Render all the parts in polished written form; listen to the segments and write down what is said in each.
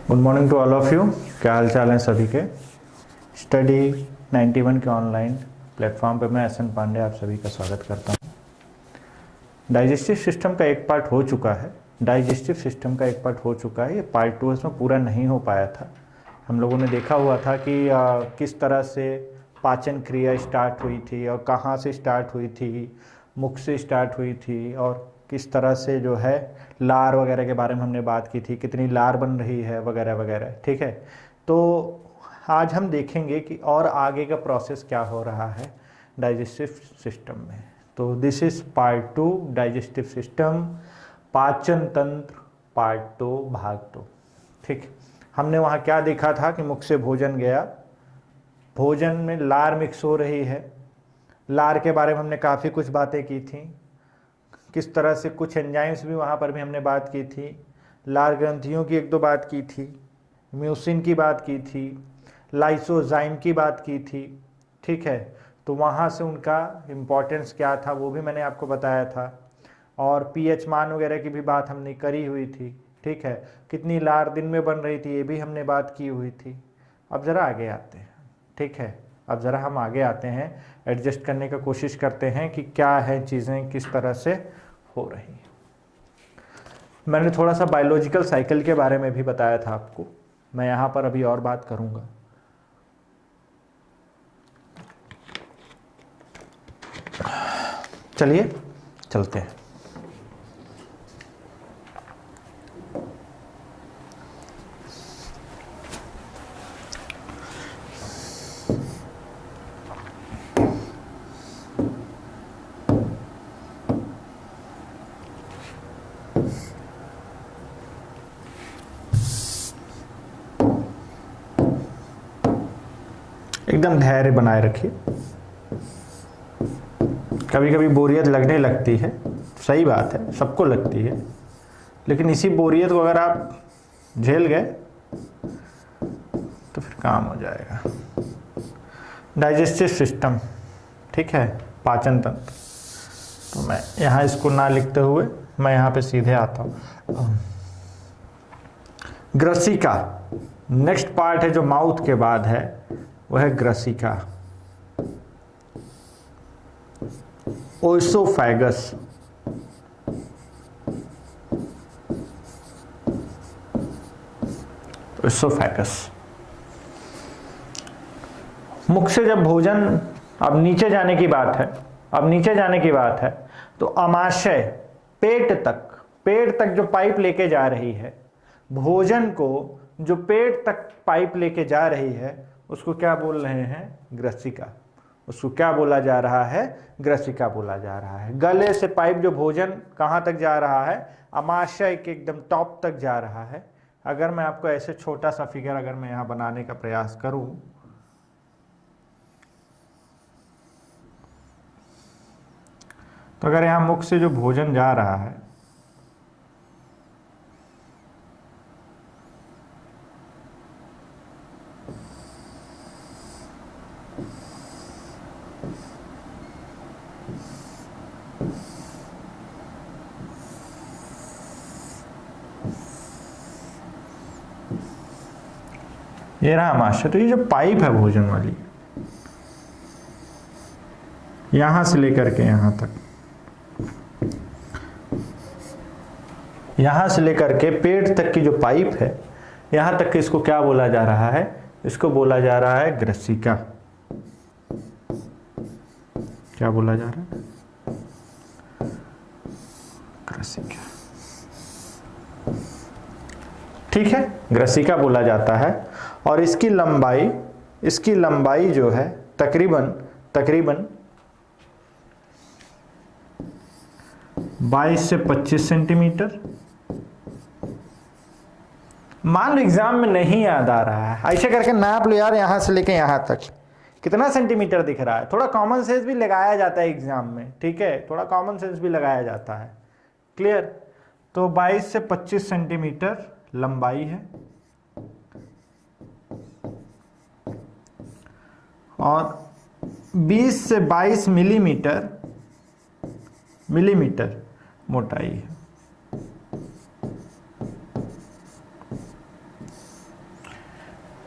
Good morning to all of you. क्या हाल चाल हैं सभी के। स्टडी 91 के ऑनलाइन प्लेटफॉर्म पे मैं एस.एन. पांडे आप सभी का स्वागत करता हूँ। डाइजेस्टिव सिस्टम का एक पार्ट हो चुका है। ये पार्ट 2 इसमें पूरा नहीं हो पाया था। हम लोगों ने देखा हुआ था कि किस तरह से पाचन क्रिया स्टार्ट हुई थी और कहाँ से स्टार्ट हुई थी, मुख से स्टार्ट हुई थी, और किस तरह से जो है लार वगैरह के बारे में हमने बात की थी, कितनी लार बन रही है वगैरह वगैरह। ठीक है, तो आज हम देखेंगे कि और आगे का प्रोसेस क्या हो रहा है डाइजेस्टिव सिस्टम में। तो this is part 2 digestive system, पाचन तंत्र पार्ट 2 भाग 2। ठीक, हमने वहाँ क्या देखा था कि मुख से भोजन गया, भोजन में लार मिक्स हो रही है। लार के बारे में हमने काफ़ी कुछ बातें की थी, किस तरह से कुछ एंजाइम्स भी वहाँ पर भी हमने बात की थी। लार ग्रंथियों की एक दो बात की थी, म्यूसिन की बात की थी, लाइसोजाइम की बात की थी। ठीक है, तो वहाँ से उनका इम्पोर्टेंस क्या था वो भी मैंने आपको बताया था, और पीएच मान वगैरह की भी बात हमने करी हुई थी। ठीक है, कितनी लार दिन में बन रही थी ये भी हमने बात की हुई थी। अब ज़रा आगे आते हैं। ठीक है, अब ज़रा हम आगे आते हैं, एडजस्ट करने का कोशिश करते हैं कि क्या है चीज़ें किस तरह से हो रही हैं। मैंने थोड़ा सा बायोलॉजिकल साइकिल के बारे में भी बताया था आपको, मैं यहाँ पर अभी और बात करूँगा। चलिए चलते हैं। एकदम धैर्य बनाए रखिए। कभी कभी बोरियत लगने लगती है, सही बात है, सबको लगती है, लेकिन इसी बोरियत को अगर आप झेल गए तो फिर काम हो जाएगा। डाइजेस्टिव सिस्टम, ठीक है, पाचन तंत्र। तो मैं यहाँ इसको ना लिखते हुए मैं यहाँ पे सीधे आता हूँ। ग्रसिका नेक्स्ट पार्ट है जो माउथ के बाद है, वह है ग्रसिका। ओइसोफैगस, ओइसोफैगस। मुख से जब भोजन अब नीचे जाने की बात है, तो अमाशय पेट तक जो पाइप लेके जा रही है, भोजन को जो पेट तक पाइप लेके जा रही है उसको क्या बोल रहे हैं? ग्रसिका। उसको क्या बोला जा रहा है? ग्रसिका बोला जा रहा है। गले से पाइप जो भोजन कहाँ तक जा रहा है? अमाशय के एकदम टॉप तक जा रहा है। अगर मैं आपको ऐसे छोटा सा फिगर अगर मैं यहाँ बनाने का प्रयास करूँ, तो अगर यहाँ मुख से जो भोजन जा रहा है, ये रहा अमाशय। तो ये जो पाइप है भोजन वाली, यहां से लेकर के यहां तक, यहां से लेकर के पेट तक की जो पाइप है, यहां तक इसको क्या बोला जा रहा है? इसको बोला जा रहा है ग्रसिका। क्या बोला जा रहा है? ग्रसिका। ठीक है, ग्रसिका बोला जाता है। और इसकी लंबाई जो है तकरीबन 22 से 25 सेंटीमीटर। मान लो एग्जाम में नहीं याद आ रहा है, ऐसे करके नाप लो यार, यहां से लेके यहां तक कितना सेंटीमीटर दिख रहा है। थोड़ा कॉमन सेंस भी लगाया जाता है एग्जाम में, ठीक है, थोड़ा कॉमन सेंस भी लगाया जाता है। क्लियर? तो 22 से 25 सेंटीमीटर लंबाई है, और 20 से 22 मिलीमीटर मोटाई है।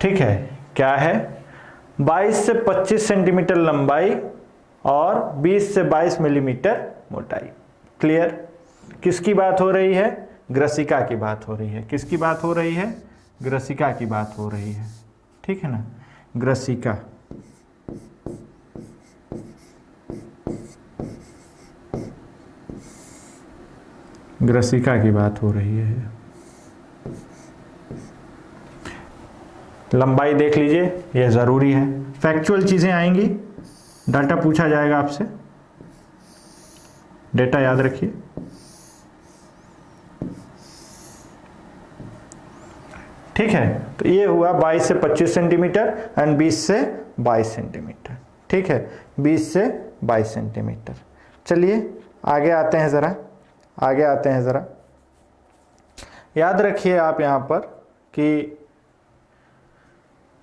ठीक है, क्या है, 22 से 25 सेंटीमीटर लंबाई और 20 से 22 मिलीमीटर मोटाई। क्लियर? किसकी बात हो रही है? ग्रसिका की बात हो रही है। किसकी बात हो रही है? ग्रसिका की बात हो रही है। ठीक है ना, ग्रसिका। ग्रसिका की बात हो रही है। लंबाई देख लीजिए, यह जरूरी है। फैक्चुअल चीजें आएंगी, डाटा पूछा जाएगा आपसे, डेटा याद रखिए। ठीक है, तो ये हुआ 22 से 25 सेंटीमीटर एंड 20 से 22 सेंटीमीटर। ठीक है, 20 से 22 सेंटीमीटर। चलिए आगे आते हैं ज़रा, आगे आते हैं ज़रा। याद रखिए आप यहाँ पर कि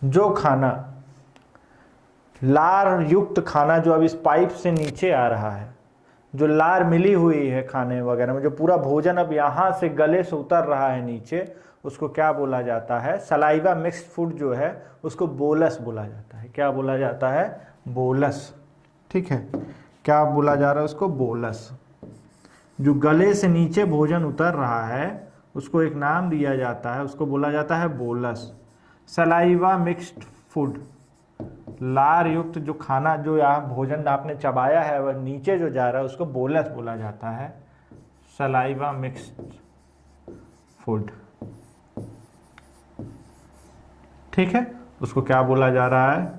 जो खाना, लार युक्त खाना जो अब इस पाइप से नीचे आ रहा है, जो लार मिली हुई है खाने वगैरह में, जो पूरा भोजन अब यहाँ से गले से उतर रहा है नीचे, उसको क्या बोला जाता है? सलाइवा मिक्स्ड फूड जो है उसको बोलस बोला जाता है। क्या बोला जाता है? बोलस। ठीक है, क्या बोला जा रहा है उसको? बोलस। जो गले से नीचे भोजन उतर रहा है उसको एक नाम दिया जाता है, उसको बोला जाता है बोलस। सलाइवा मिक्स्ड फूड, लार युक्त जो खाना, जो यहाँ भोजन आपने चबाया है वह नीचे जो जा रहा है उसको बोलस बोला जाता है। Saliva mixed food. ठीक है, उसको क्या बोला जा रहा है?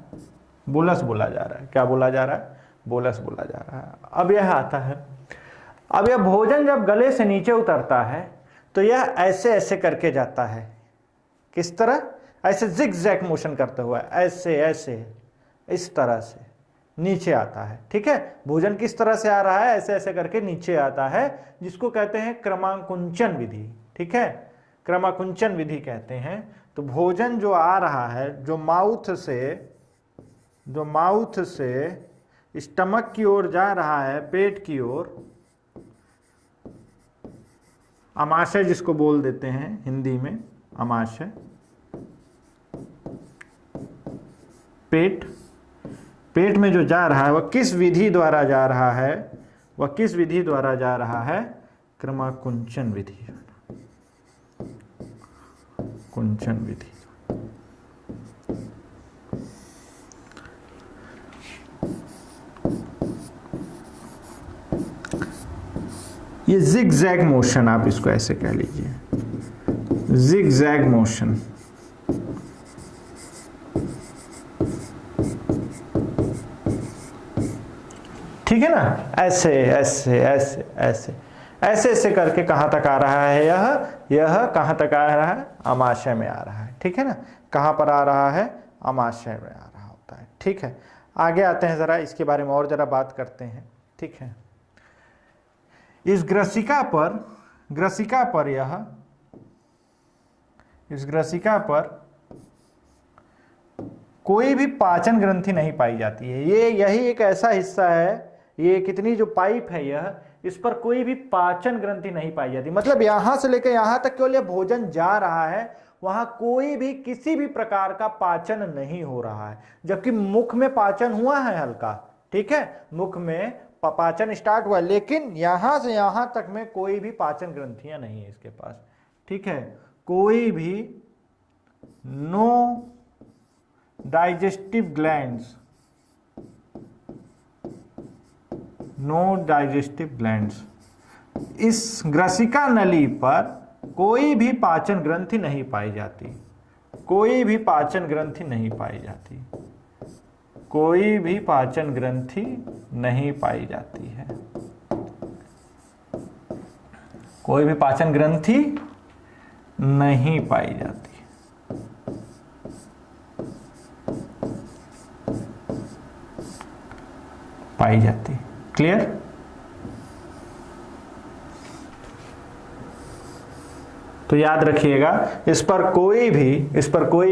बोलस बोला जा रहा है। क्या बोला जा रहा है? बोलस बोला जा रहा है। अब यह आता है, अब यह भोजन जब गले से नीचे उतरता है तो यह ऐसे ऐसे करके जाता है। किस तरह? ऐसे जिग जैग मोशन करता हुआ, ऐसे ऐसे इस तरह से नीचे आता है। ठीक है, भोजन किस तरह से आ रहा है? ऐसे ऐसे करके नीचे आता है, जिसको कहते हैं क्रमाकुंचन विधि। ठीक है, क्रमाकुंचन विधि कहते हैं। तो भोजन जो आ रहा है, जो माउथ से स्टमक की ओर जा रहा है, पेट की ओर, आमाशय जिसको बोल देते हैं हिंदी में, आमाशय, पेट में जो जा रहा है वह किस विधि द्वारा जा रहा है? वह किस विधि द्वारा जा रहा है? क्रमाकुंचन विधि। कुंचन विधि। ये जिग जैग मोशन, आप इसको ऐसे कह लीजिए, जिग जैग मोशन। ठीक है ना, ऐसे ऐसे ऐसे ऐसे ऐसे ऐसे करके कहाँ तक आ रहा है? यह कहाँ तक आ रहा है? आमाशय में आ रहा है। ठीक है ना, कहाँ पर आ रहा है? आमाशय में आ रहा होता है। ठीक है, आगे आते हैं ज़रा, इसके बारे में और ज़रा बात करते हैं। ठीक है, इस ग्रसिका पर कोई भी पाचन ग्रंथि नहीं पाई जाती है। यही एक ऐसा हिस्सा है, ये कितनी जो पाइप है यह, इस पर कोई भी पाचन ग्रंथि नहीं पाई जाती। मतलब यहां से लेकर यहां तक केवल यह भोजन जा रहा है, वहां कोई भी किसी भी प्रकार का पाचन नहीं हो रहा है। जबकि मुख में पाचन हुआ है हल्का, ठीक है, मुख में पाचन स्टार्ट हुआ, लेकिन यहां से यहां तक में कोई भी पाचन ग्रंथियां नहीं है इसके पास। ठीक है, कोई भी no digestive glands, no digestive glands. इस ग्रसिका नली पर कोई भी पाचन ग्रंथि नहीं पाई जाती, कोई भी पाचन ग्रंथि नहीं पाई जाती, कोई भी पाचन ग्रंथि नहीं पाई जाती है, कोई भी पाचन ग्रंथि नहीं पाई जाती। पाई जाती। क्लियर? तो याद रखिएगा, इस पर कोई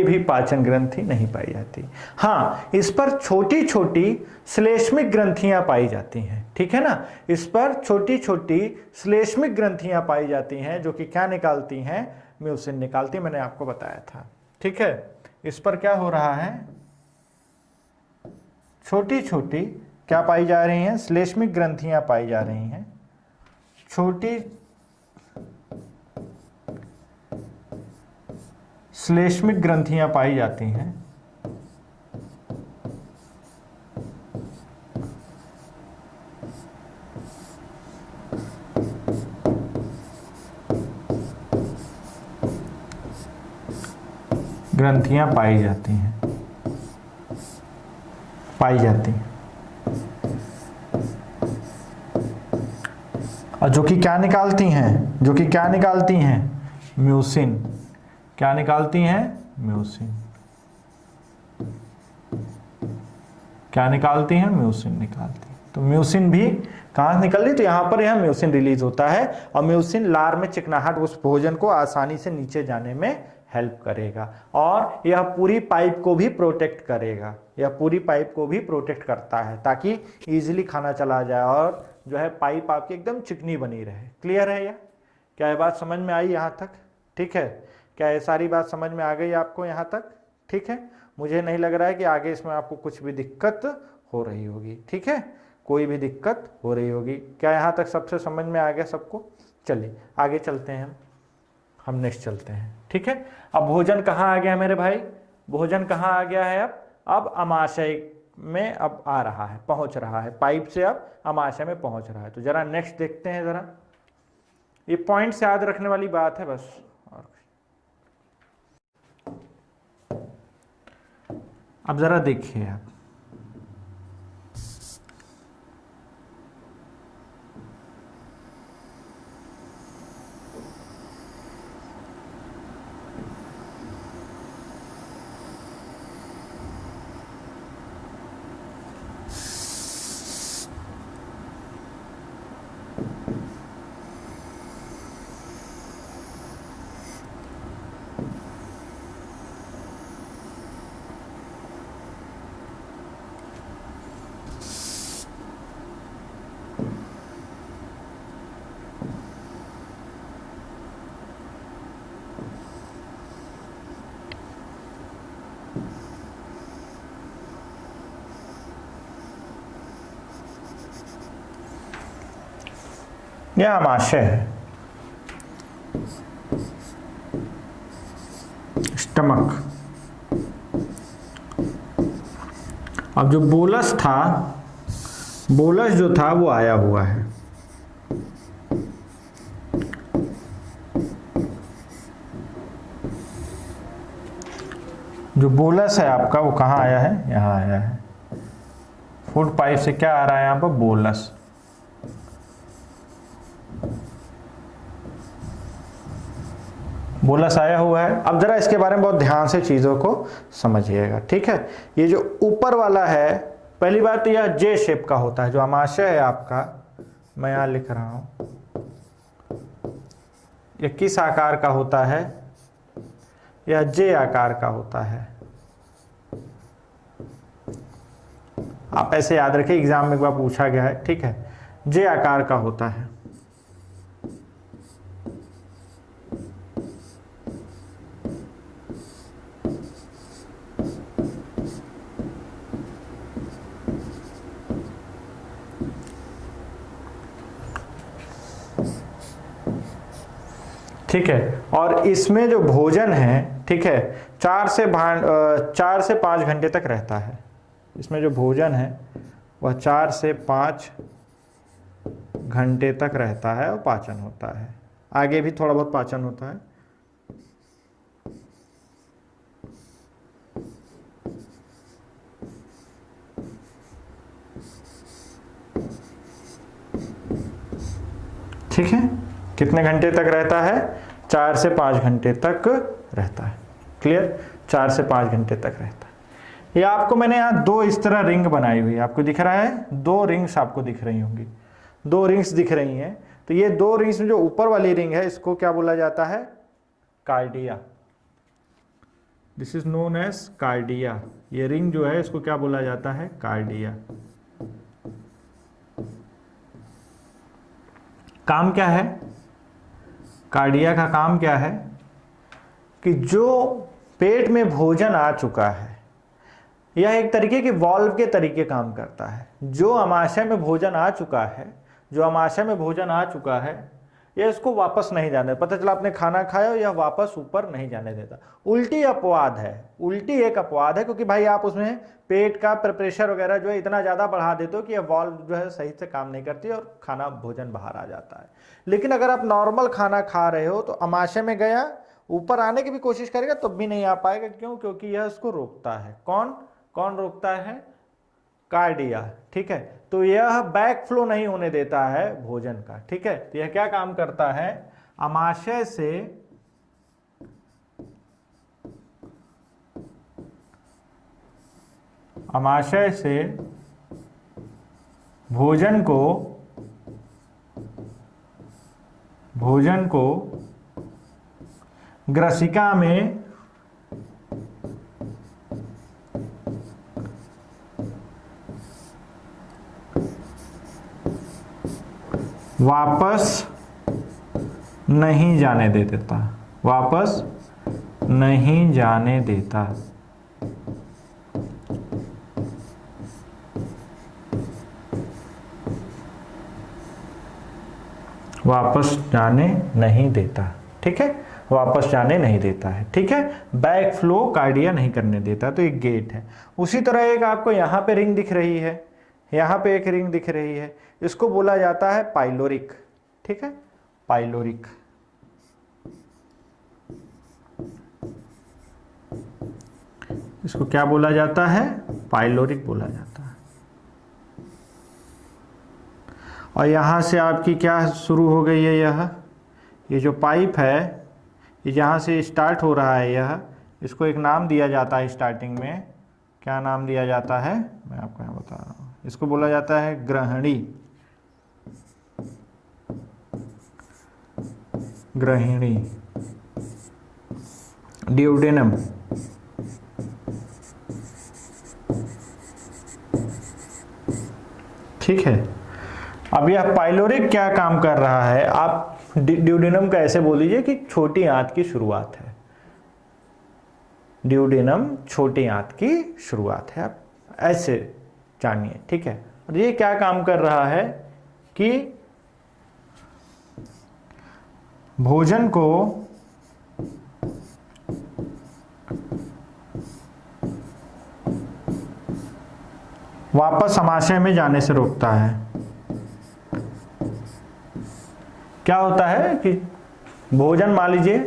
भी पाचन ग्रंथि नहीं पाई जाती। हाँ, इस पर छोटी छोटी श्लेष्मिक ग्रंथियां पाई जाती हैं। ठीक है ना, इस पर छोटी छोटी श्लेष्मिक ग्रंथियां पाई जाती हैं, जो कि क्या निकालती हैं? म्यूसिन निकालती, मैंने आपको बताया था। ठीक है, इस पर क्या हो रहा है, छोटी छोटी क्या पाई जा रही हैं, श्लेष्मिक ग्रंथियां पाई जा रही हैं, छोटी श्लेष्मिक ग्रंथियां पाई जाती हैं। ग्रंथियां पाई जाती हैं, पाई जाती हैं, और जो कि क्या निकालती हैं, जो कि क्या निकालती हैं, म्यूसिन। क्या निकालती हैं, म्यूसिन। क्या निकालती हैं, म्यूसिन निकालती हैं। तो म्यूसिन भी कहाँ से निकल रही, तो यहाँ पर यह म्यूसिन रिलीज होता है, और म्यूसिन लार में चिकनाहट उस भोजन को आसानी से नीचे जाने में हेल्प करेगा, और यह पूरी पाइप को भी प्रोटेक्ट करेगा, यह पूरी पाइप को भी प्रोटेक्ट करता है ताकि इजीली खाना चला जाए और जो है पाइप आपकी एकदम चिकनी बनी रहे। क्लियर है? यह क्या ये बात समझ में आई यहाँ तक? ठीक है, क्या ये सारी बात समझ में आ गई आपको यहाँ तक? ठीक है, मुझे नहीं लग रहा है कि आगे इसमें आपको कुछ भी दिक्कत हो रही होगी। ठीक है, कोई भी दिक्कत हो रही होगी? क्या यहाँ तक सबसे समझ में आ गया सबको? चलिए आगे चलते हैं, हम नेक्स्ट चलते हैं। ठीक है, अब भोजन कहाँ आ गया मेरे भाई, भोजन कहाँ आ गया है, अब अमाशय में अब आ रहा है, पहुंच रहा है, पाइप से अब अमाशय में पहुंच रहा है। तो जरा नेक्स्ट देखते हैं, जरा ये पॉइंट्स याद रखने वाली बात है बस। और अब जरा देखिए आप, यह आमाशय है, स्टमक। अब जो बोलस था, बोलस जो था वो आया हुआ है, जो बोलस है आपका वो कहाँ आया है, यहाँ आया है। फूड पाइप से क्या आ रहा है यहाँ पर, बोलस। बोलस आया हुआ है। अब जरा इसके बारे में बहुत ध्यान से चीजों को समझिएगा। ठीक है, ये जो ऊपर वाला है, पहली बात तो यह जे शेप का होता है, जो आमाशय है आपका, मैं यहां लिख रहा हूं, यह किस आकार का होता है, यह जे आकार का होता है। आप ऐसे याद रखें, एग्जाम में एक बार पूछा गया है। ठीक है, जे आकार का होता है। ठीक है, और इसमें जो भोजन है, ठीक है, 4 से 5 घंटे तक रहता है। इसमें जो भोजन है वह 4 से 5 घंटे तक रहता है और पाचन होता है। आगे भी थोड़ा बहुत पाचन होता है। ठीक है, कितने घंटे तक रहता है, 4 से 5 घंटे तक रहता है। क्लियर, 4 से 5 घंटे तक रहता है। ये आपको मैंने यहाँ 2 इस तरह रिंग बनाई हुई है, आपको दिख रहा है, 2 रिंग्स आपको दिख रही होंगी, 2 रिंग्स दिख रही हैं। तो ये 2 रिंग्स में जो ऊपर वाली रिंग है, इसको क्या बोला जाता है, cardia. This is known as cardia. ये रिंग जो है इसको क्या बोला जाता है, कार्डिया। काम क्या है, कार्डिया का काम क्या है कि जो पेट में भोजन आ चुका है, यह एक तरीके की वॉल्व के तरीके काम करता है। जो आमाशय में भोजन आ चुका है, जो आमाशय में भोजन आ चुका है, यह इसको वापस नहीं जाने, पता चला आपने खाना खाया यह वापस ऊपर नहीं जाने देता। उल्टी अपवाद है, उल्टी एक अपवाद है, क्योंकि भाई आप उसमें पेट का प्रेशर वगैरह जो है इतना ज़्यादा बढ़ा देते हो कि यह वॉल्व जो है सही से काम नहीं करती और खाना भोजन बाहर आ जाता है। लेकिन अगर आप नॉर्मल खाना खा रहे हो तो आमाशय में गया, ऊपर आने की भी कोशिश करेगा तब भी नहीं आ पाएगा। क्यों? क्योंकि यह इसको रोकता है। कौन कौन रोकता है? कार्डिया। ठीक है, तो यह बैक फ्लो नहीं होने देता है भोजन का। ठीक है, तो यह क्या काम करता है? आमाशय से भोजन को ग्रसिका में वापस नहीं जाने देता, वापस नहीं जाने देता। वापस जाने नहीं देता। ठीक है, वापस जाने नहीं देता है। ठीक है, बैक फ्लो कार्डिया नहीं करने देता, तो एक गेट है। उसी तरह एक आपको यहाँ पे रिंग दिख रही है, यहाँ पे एक रिंग दिख रही है, इसको बोला जाता है पाइलोरिक। ठीक है, पाइलोरिक। इसको क्या बोला जाता है? पाइलोरिक बोला जाता है। और यहाँ से आपकी क्या शुरू हो गई है? ये जो पाइप है, ये जहाँ से स्टार्ट हो रहा है, यह इसको एक नाम दिया जाता है स्टार्टिंग में। क्या नाम दिया जाता है? मैं आपको यहाँ बता रहा हूँ। इसको बोला जाता है ग्रहणी। ग्रहिणी, ड्यूडेनम। ठीक है, अब यह पाइलोरिक क्या काम कर रहा है? आप ड्यूडेनम का ऐसे बोल दीजिए कि छोटी आंत की शुरुआत है। ड्यूडेनम छोटी आंत की शुरुआत है, आप ऐसे जानिए। ठीक है, और ये क्या काम कर रहा है कि भोजन को वापस आमाशय में जाने से रोकता है। क्या होता है कि भोजन मान लीजिए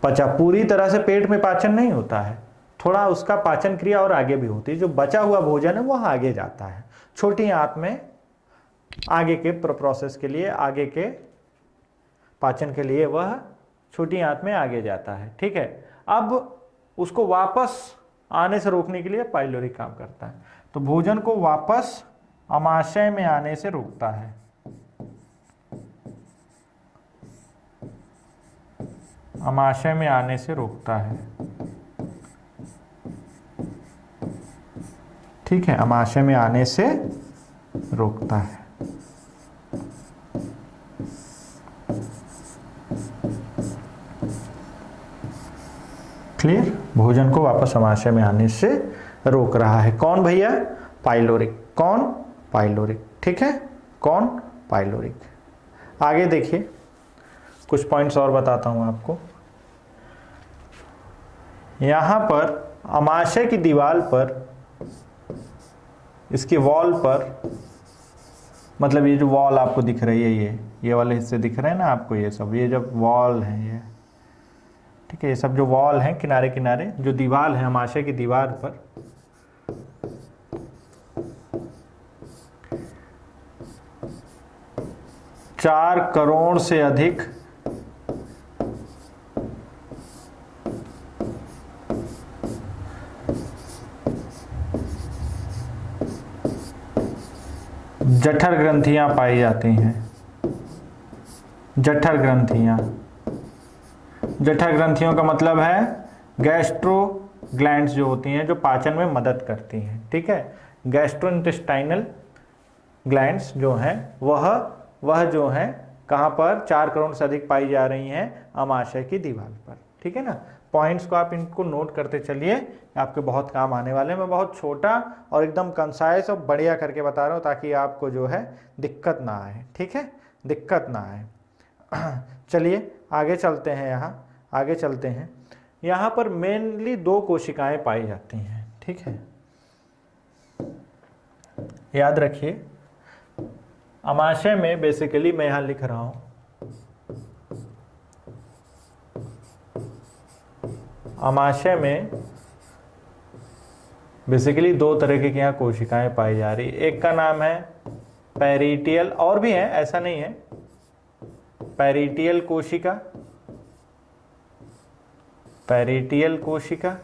पचा, पूरी तरह से पेट में पाचन नहीं होता है, थोड़ा उसका पाचन क्रिया और आगे भी होती है। जो बचा हुआ भोजन है वह आगे जाता है छोटी आंत में, आगे के प्रोसेस के लिए, आगे के पाचन के लिए वह छोटी आंत में आगे जाता है। ठीक है, अब उसको वापस आने से रोकने के लिए पाइलोरिक काम करता है। तो भोजन को वापस आमाशय में आने से रोकता है। आमाशय में आने से रोकता है। ठीक है, आमाशय में आने से रोकता है। क्लियर? भोजन को वापस आमाशय में आने से रोक रहा है। कौन भैया? पाइलोरिक। कौन? पाइलोरिक। ठीक है, कौन? पाइलोरिक। आगे देखिए, कुछ पॉइंट्स और बताता हूं आपको। यहां पर आमाशय की दीवार पर, इसके वॉल पर, मतलब ये जो वॉल आपको दिख रही है, ये वाले हिस्से दिख रहे हैं ना आपको, ये सब, ये जब वॉल है ये, ठीक है, ये सब जो वॉल हैं किनारे किनारे, जो दीवार है आमाशय की दीवार पर, चार करोड़ से अधिक जठर ग्रंथियां पाई जाती हैं। जठर ग्रंथियां, जठर ग्रंथियों का मतलब है गैस्ट्रो ग्लैंड्स जो होती हैं, जो पाचन में मदद करती हैं। ठीक है, गैस्ट्रोइंटेस्टाइनल ग्लैंड्स जो हैं वह जो है कहाँ पर? 4 करोड़ से अधिक पाई जा रही हैं आमाशय की दीवार पर। ठीक है ना। पॉइंट्स को आप इनको नोट करते चलिए, आपके बहुत काम आने वाले हैं। मैं बहुत छोटा और एकदम कंसाइज और बढ़िया करके बता रहा हूँ ताकि आपको जो है दिक्कत ना आए, ठीक है, दिक्कत ना आए। चलिए आगे चलते हैं, आगे चलते हैं। यहाँ पर मेनली 2 कोशिकाएं पाई जाती हैं, ठीक है, याद रखिए। अमाशय में बेसिकली मैं यहाँ लिख रहा हूँ, अमाशय में बेसिकली 2 तरह की यहाँ कोशिकाएं पाई जा रही। एक का नाम है पेरिटियल, और भी है, ऐसा नहीं है, पेरिटियल कोशिका, पेरिटियल कोशिका,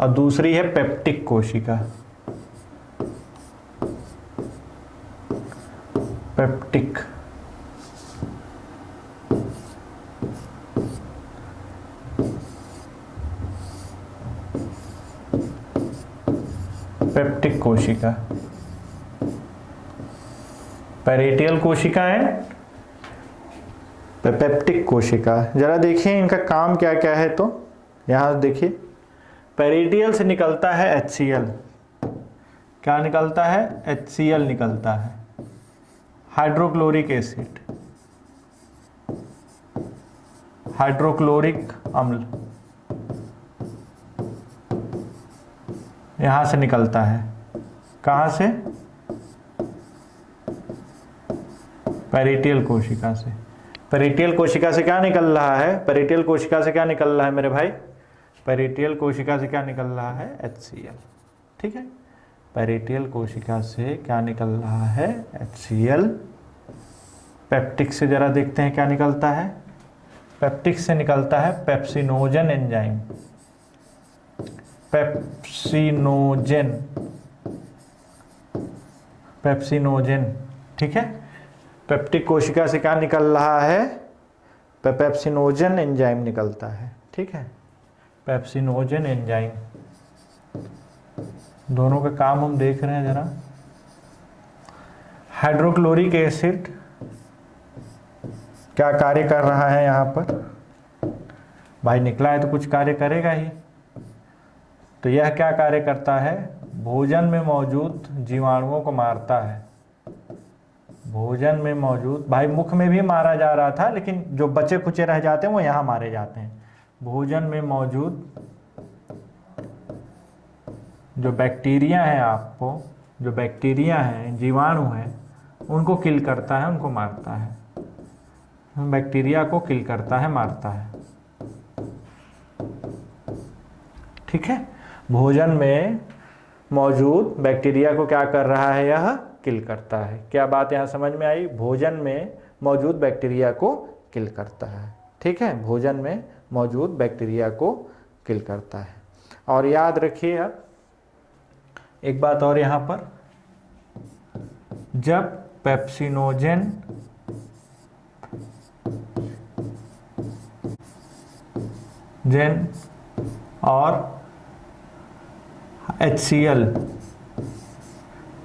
और दूसरी है पेप्टिक कोशिका, पेप्टिक। पेप्टिक कोशिका, पेरिटियल कोशिका है, पेप्टिक कोशिका। जरा देखिए इनका काम क्या क्या है। तो यहां देखिए, पेरिटियल से निकलता है HCl। क्या निकलता है? HCl निकलता है, हाइड्रोक्लोरिक एसिड, हाइड्रोक्लोरिक अम्ल यहां से निकलता है। कहां से? पेरिटियल कोशिका से। पेरिटियल कोशिका से क्या निकल रहा है? पेरिटियल कोशिका से क्या निकल रहा है मेरे भाई? पेरिटियल कोशिका से क्या निकल रहा है? HCl, ठीक है। पेरिटियल कोशिका से क्या निकल रहा है? HCl। पेप्टिक से जरा देखते हैं क्या निकलता है। पेप्टिक से निकलता है पेप्सिनोजन एंजाइम, पेप्सिनोजन, पेप्सिनोजन, ठीक है। पेप्टिक कोशिका से क्या निकल रहा है? पेप्सिनोजन एंजाइम निकलता है, ठीक है, पेप्सिनोजन एंजाइम। दोनों का काम हम देख रहे हैं जरा। हाइड्रोक्लोरिक एसिड क्या कार्य कर रहा है यहाँ पर? भाई निकला है तो कुछ कार्य करेगा ही। तो यह क्या कार्य करता है? भोजन में मौजूद जीवाणुओं को मारता है। भोजन में मौजूद, भाई मुख में भी मारा जा रहा था लेकिन जो बचे खुचे रह जाते हैं वो यहाँ मारे जाते हैं। भोजन में मौजूद जो बैक्टीरिया हैं, आपको जो बैक्टीरिया हैं, जीवाणु हैं, उनको किल करता है, उनको मारता है। बैक्टीरिया को किल करता है, मारता है, ठीक है। भोजन में मौजूद बैक्टीरिया को क्या कर रहा है? यह किल करता है। क्या बात यहाँ समझ में आई? भोजन में मौजूद बैक्टीरिया को किल करता है, ठीक है, भोजन में मौजूद बैक्टीरिया को किल करता है। और याद रखिए अब एक बात और यहाँ पर, जब पेप्सिनोजन और HCl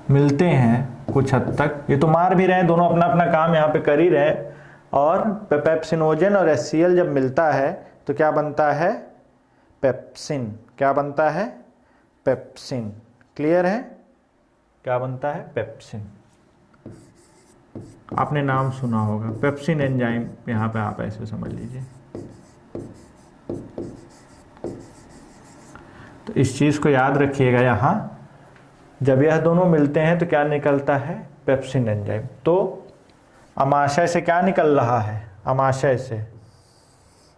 मिलते हैं कुछ हद तक, ये तो मार भी रहे हैं, दोनों अपना अपना काम यहाँ पे कर ही रहे हैं, और पेप्सिनोजन और HCl जब मिलता है तो क्या बनता है? पेप्सिन। क्या बनता है? पेप्सिन। क्लियर है? क्या बनता है? पेप्सिन। आपने नाम सुना होगा पेप्सिन एंजाइम, यहाँ पे आप ऐसे समझ लीजिए। तो इस चीज़ को याद रखिएगा, यहाँ जब यह दोनों मिलते हैं तो क्या निकलता है? Pepsin enzyme. तो अमाशय से क्या निकल रहा है? अमाशय से,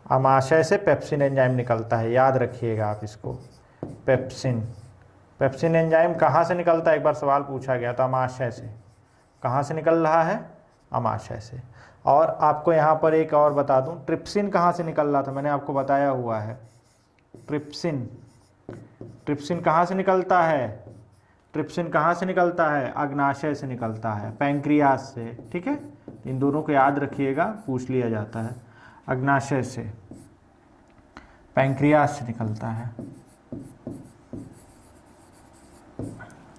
अमाशय से पेप्सिन एंजाइम निकलता है, याद रखिएगा आप इसको। पेप्सिन, पेप्सिन एंजाइम कहाँ से निकलता है? एक बार सवाल पूछा गया था, अमाशय से। कहाँ से निकल रहा है? अमाशय से। और आपको यहाँ पर एक और बता दूँ, ट्रिप्सिन कहाँ से निकल रहा था? मैंने आपको बताया हुआ है। ट्रिप्सिन, ट्रिप्सिन कहाँ से निकलता है? ट्रिप्सिन कहाँ से निकलता है? अग्नाशय से निकलता है, पैंक्रियास से, ठीक है। इन दोनों को याद रखिएगा, पूछ लिया जाता है। अग्नाशय से, पैंक्रियास से निकलता है।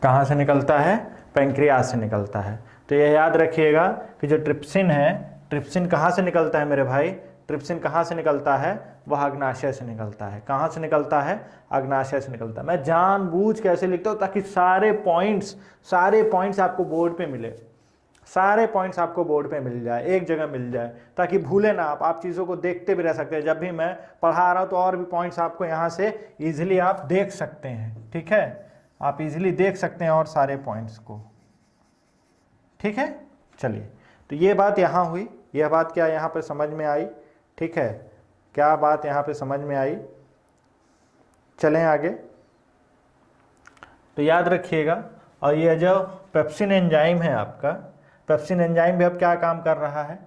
कहाँ से निकलता है? पैंक्रियास से निकलता है। तो ये याद रखिएगा कि जो ट्रिप्सिन है, ट्रिप्सिन कहाँ से निकलता है मेरे भाई, ट्रिप्सिन कहाँ से निकलता है, वह अग्नाशय से निकलता है। कहाँ से निकलता है, अग्नाशय से निकलता है। मैं जानबूझ के ऐसे लिखता हूँ ताकि सारे पॉइंट्स आपको बोर्ड पे मिले, सारे पॉइंट्स आपको बोर्ड पे मिल जाए, एक जगह मिल जाए, ताकि भूले ना आप चीज़ों को देखते भी रह सकते हैं। जब भी मैं पढ़ा रहा हूँ तो और भी पॉइंट्स आपको यहाँ से ईजिली आप देख सकते हैं, ठीक है, आप इजीली देख सकते हैं और सारे पॉइंट्स को, ठीक है। चलिए, तो ये बात यहाँ हुई, यह बात क्या यहाँ पे समझ में आई, ठीक है, क्या बात यहाँ पे समझ में आई। चलें आगे। तो याद रखिएगा, और ये जो पेप्सिन एंजाइम है आपका, पेप्सिन एंजाइम भी अब क्या काम कर रहा है,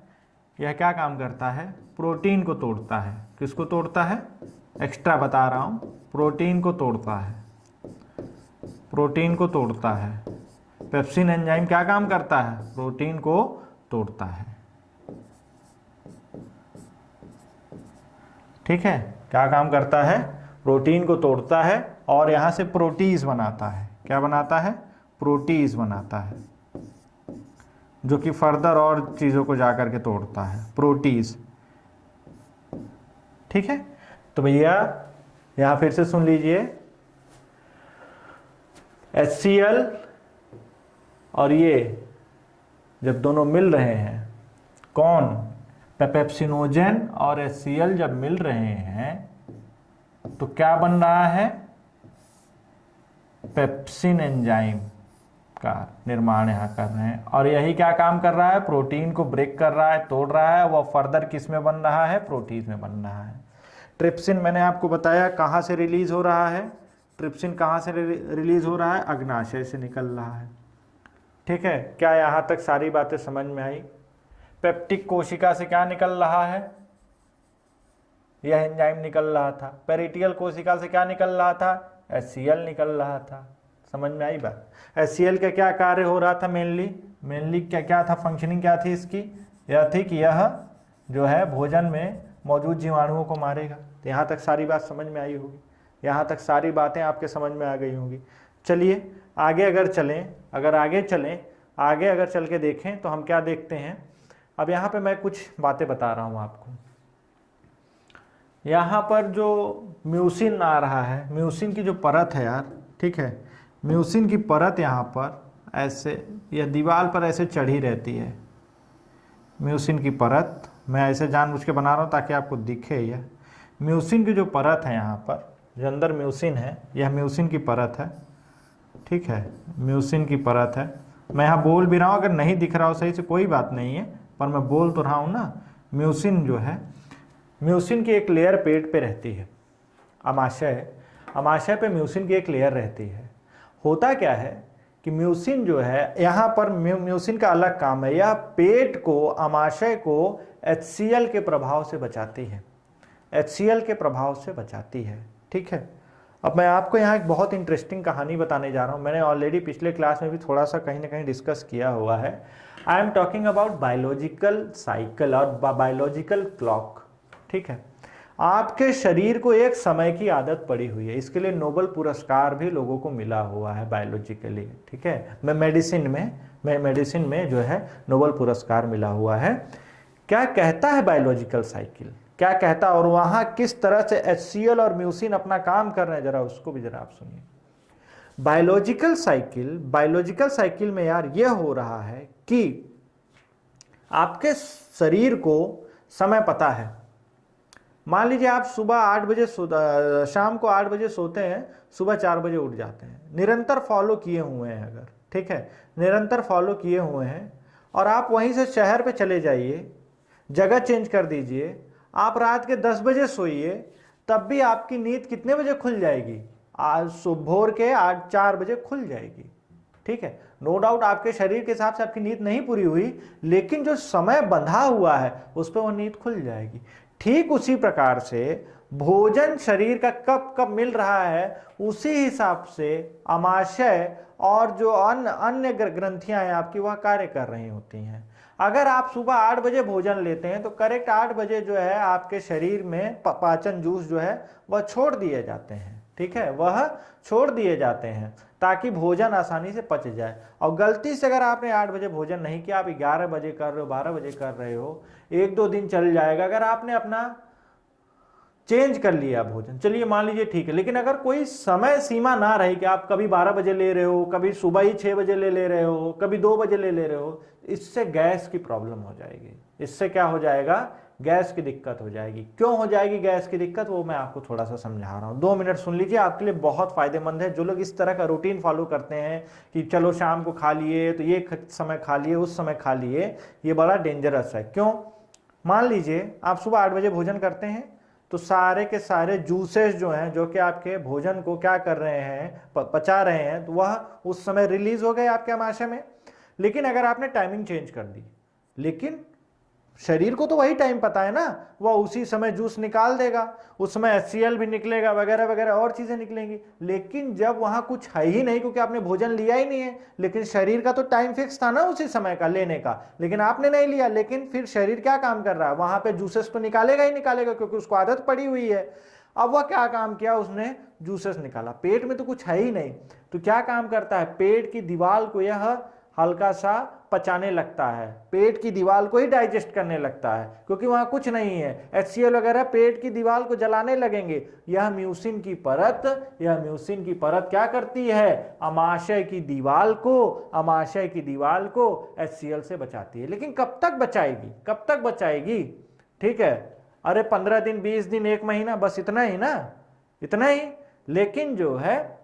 यह क्या काम करता है, प्रोटीन को तोड़ता है। किसको तोड़ता है, एक्स्ट्रा बता रहा हूँ, प्रोटीन को तोड़ता है, प्रोटीन को तोड़ता है। पेप्सिन एंजाइम क्या काम करता है, प्रोटीन को तोड़ता है, ठीक है, क्या काम करता है, प्रोटीन को तोड़ता है और यहाँ से प्रोटीज बनाता है। क्या बनाता है, प्रोटीज बनाता है, जो कि फर्दर और चीज़ों को जाकर के तोड़ता है, प्रोटीज, ठीक है। तो भैया यहाँ फिर से सुन लीजिए, HCl और ये जब दोनों मिल रहे हैं, कौन, पेप्सिनोजेन और HCl जब मिल रहे हैं तो क्या बन रहा है, पेप्सिन एंजाइम का निर्माण यहाँ कर रहे हैं। और यही क्या काम कर रहा है, प्रोटीन को ब्रेक कर रहा है, तोड़ रहा है, वह फर्दर किस में बन रहा है, प्रोटीन में बन रहा है। ट्रिप्सिन मैंने आपको बताया कहाँ से रिलीज हो रहा है, ट्रिप्सिन कहाँ से रिलीज हो रहा है, अग्नाशय से निकल रहा है, ठीक है। क्या यहाँ तक सारी बातें समझ में आई। पेप्टिक कोशिका से क्या निकल रहा है, यह एंजाइम निकल रहा था। पेरिटियल कोशिका से क्या निकल रहा था, HCl निकल रहा था। समझ में आई बात। HCl का क्या कार्य हो रहा था, मेनली क्या था, फंक्शनिंग क्या थी इसकी, यह थी कि यह जो है भोजन में मौजूद जीवाणुओं को मारेगा। तो यहाँ तक सारी बात समझ में आई होगी, यहाँ तक सारी बातें आपके समझ में आ गई होंगी। चलिए आगे अगर चलें, आगे अगर चल के देखें तो हम क्या देखते हैं। अब यहाँ पे मैं कुछ बातें बता रहा हूँ आपको। यहाँ पर जो म्यूसिन आ रहा है, म्यूसिन की जो परत है यार, ठीक है, म्यूसिन की परत यहाँ पर ऐसे, यह दीवार पर ऐसे चढ़ी रहती है। म्यूसिन की परत मैं ऐसे जानबूझ के बना रहा हूँ ताकि आपको दिखे। यह म्यूसिन की जो परत है यहाँ पर, जो अंदर म्यूसिन है, यह म्यूसिन की परत है, ठीक है, म्यूसिन की परत है। मैं यहाँ बोल भी रहा हूँ, अगर नहीं दिख रहा हो सही से कोई बात नहीं है, पर मैं बोल तो रहा हूँ ना। म्यूसिन जो है, म्यूसिन की एक लेयर पेट पे रहती है, अमाशय पे म्यूसिन की एक लेयर रहती है। होता क्या है कि म्यूसिन जो है यहाँ पर, म्यूसिन का अलग काम है, यह पेट को, अमाशय को HCl के प्रभाव से बचाती है, HCl के प्रभाव से बचाती है, ठीक है। अब मैं आपको यहाँ एक बहुत इंटरेस्टिंग कहानी बताने जा रहा हूँ। मैंने ऑलरेडी पिछले क्लास में भी थोड़ा सा कहीं ना कहीं डिस्कस किया हुआ है। I am talking about biological cycle और बायोलॉजिकल क्लॉक, ठीक है। आपके शरीर को एक समय की आदत पड़ी हुई है, इसके लिए नोबेल पुरस्कार भी लोगों को मिला हुआ है बायोलॉजिकली, ठीक है। मेडिसिन में जो है नोबेल पुरस्कार मिला हुआ है। क्या कहता है बायोलॉजिकल साइकिल, क्या कहता है, और वहाँ किस तरह से HCl और म्यूसिन अपना काम कर रहे हैं, जरा उसको भी जरा आप सुनिए। बायोलॉजिकल साइकिल में यार यह हो रहा है कि आपके शरीर को समय पता है। मान लीजिए आप सुबह 8 बजे शाम को 8 बजे सोते हैं, सुबह 4 बजे उठ जाते हैं, निरंतर फॉलो किए हुए हैं अगर, ठीक है, निरंतर फॉलो किए हुए हैं, और आप वहीं से शहर पे चले जाइए, जगह चेंज कर दीजिए, आप रात के 10 बजे सोइए, तब भी आपकी नींद कितने बजे खुल जाएगी, आज भोर के 4 बजे खुल जाएगी, ठीक है। नो डाउट आपके शरीर के हिसाब से आपकी नींद नहीं पूरी हुई, लेकिन जो समय बंधा हुआ है उस पर वो नींद खुल जाएगी। ठीक उसी प्रकार से भोजन शरीर का कब कब मिल रहा है, उसी हिसाब से अमाशय और जो अन्य ग्रंथियां हैं आपकी, वह कार्य कर रही होती हैं। अगर आप सुबह 8 बजे भोजन लेते हैं तो करेक्ट 8 बजे जो है आपके शरीर में पाचन जूस जो है वह छोड़ दिए जाते हैं, ठीक है, वह छोड़ दिए जाते हैं ताकि भोजन आसानी से पच जाए। और गलती से अगर आपने 8 बजे भोजन नहीं किया, आप 11 बजे कर रहे हो, 12 बजे कर रहे हो, 1-2 दिन चल जाएगा। अगर आपने अपना चेंज कर लिया भोजन, चलिए मान लीजिए ठीक है, लेकिन अगर कोई समय सीमा ना रही कि आप कभी 12 बजे ले रहे हो, कभी सुबह ही 6 बजे ले रहे हो, कभी 2 बजे ले रहे हो, इससे गैस की प्रॉब्लम हो जाएगी। इससे क्या हो जाएगा, गैस की दिक्कत हो जाएगी। क्यों हो जाएगी गैस की दिक्कत, वो मैं आपको थोड़ा सा समझा रहा हूँ, 2 मिनट सुन लीजिए, आपके लिए बहुत फायदेमंद है। जो लोग इस तरह का रूटीन फॉलो करते हैं कि चलो शाम को खा लिए तो ये समय खा लिए, उस समय खा लिए, ये बड़ा डेंजरस है। क्यों, मान लीजिए आप सुबह 8 बजे भोजन करते हैं तो सारे के सारे जूसेस जो हैं, जो कि आपके भोजन को क्या कर रहे हैं, पचा रहे हैं, तो वह उस समय रिलीज हो गए आपके आमाशय में। लेकिन अगर आपने टाइमिंग चेंज कर दी, लेकिन शरीर को तो वही टाइम पता है ना, वह उसी समय जूस निकाल देगा, उस समय HCl भी निकलेगा, वगैरह वगैरह और चीजें निकलेंगी। लेकिन जब वहां कुछ है ही नहीं, क्योंकि आपने भोजन लिया ही नहीं है, लेकिन शरीर का तो टाइम फिक्स था ना उसी समय का लेने का, लेकिन आपने नहीं लिया, लेकिन फिर शरीर क्या काम कर रहा है, वहां पे जूसेस तो निकालेगा ही निकालेगा, क्योंकि उसको आदत पड़ी हुई है। अब वह क्या काम किया, उसने जूसेस निकाला, पेट में तो कुछ है ही नहीं, तो क्या काम करता है, पेट की दीवार को यह हल्का सा पचाने लगता है, पेट की दीवार को ही डाइजेस्ट करने लगता है, क्योंकि वहां कुछ नहीं है। HCl वगैरह पेट की दीवार को जलाने लगेंगे। यह म्यूसिन की परत क्या करती है, आमाशय की दीवार को HCl से बचाती है। लेकिन कब तक बचाएगी, ठीक है, अरे 15 दिन, 20 दिन, 1 महीना, बस इतना ही ना, इतना ही। लेकिन जो है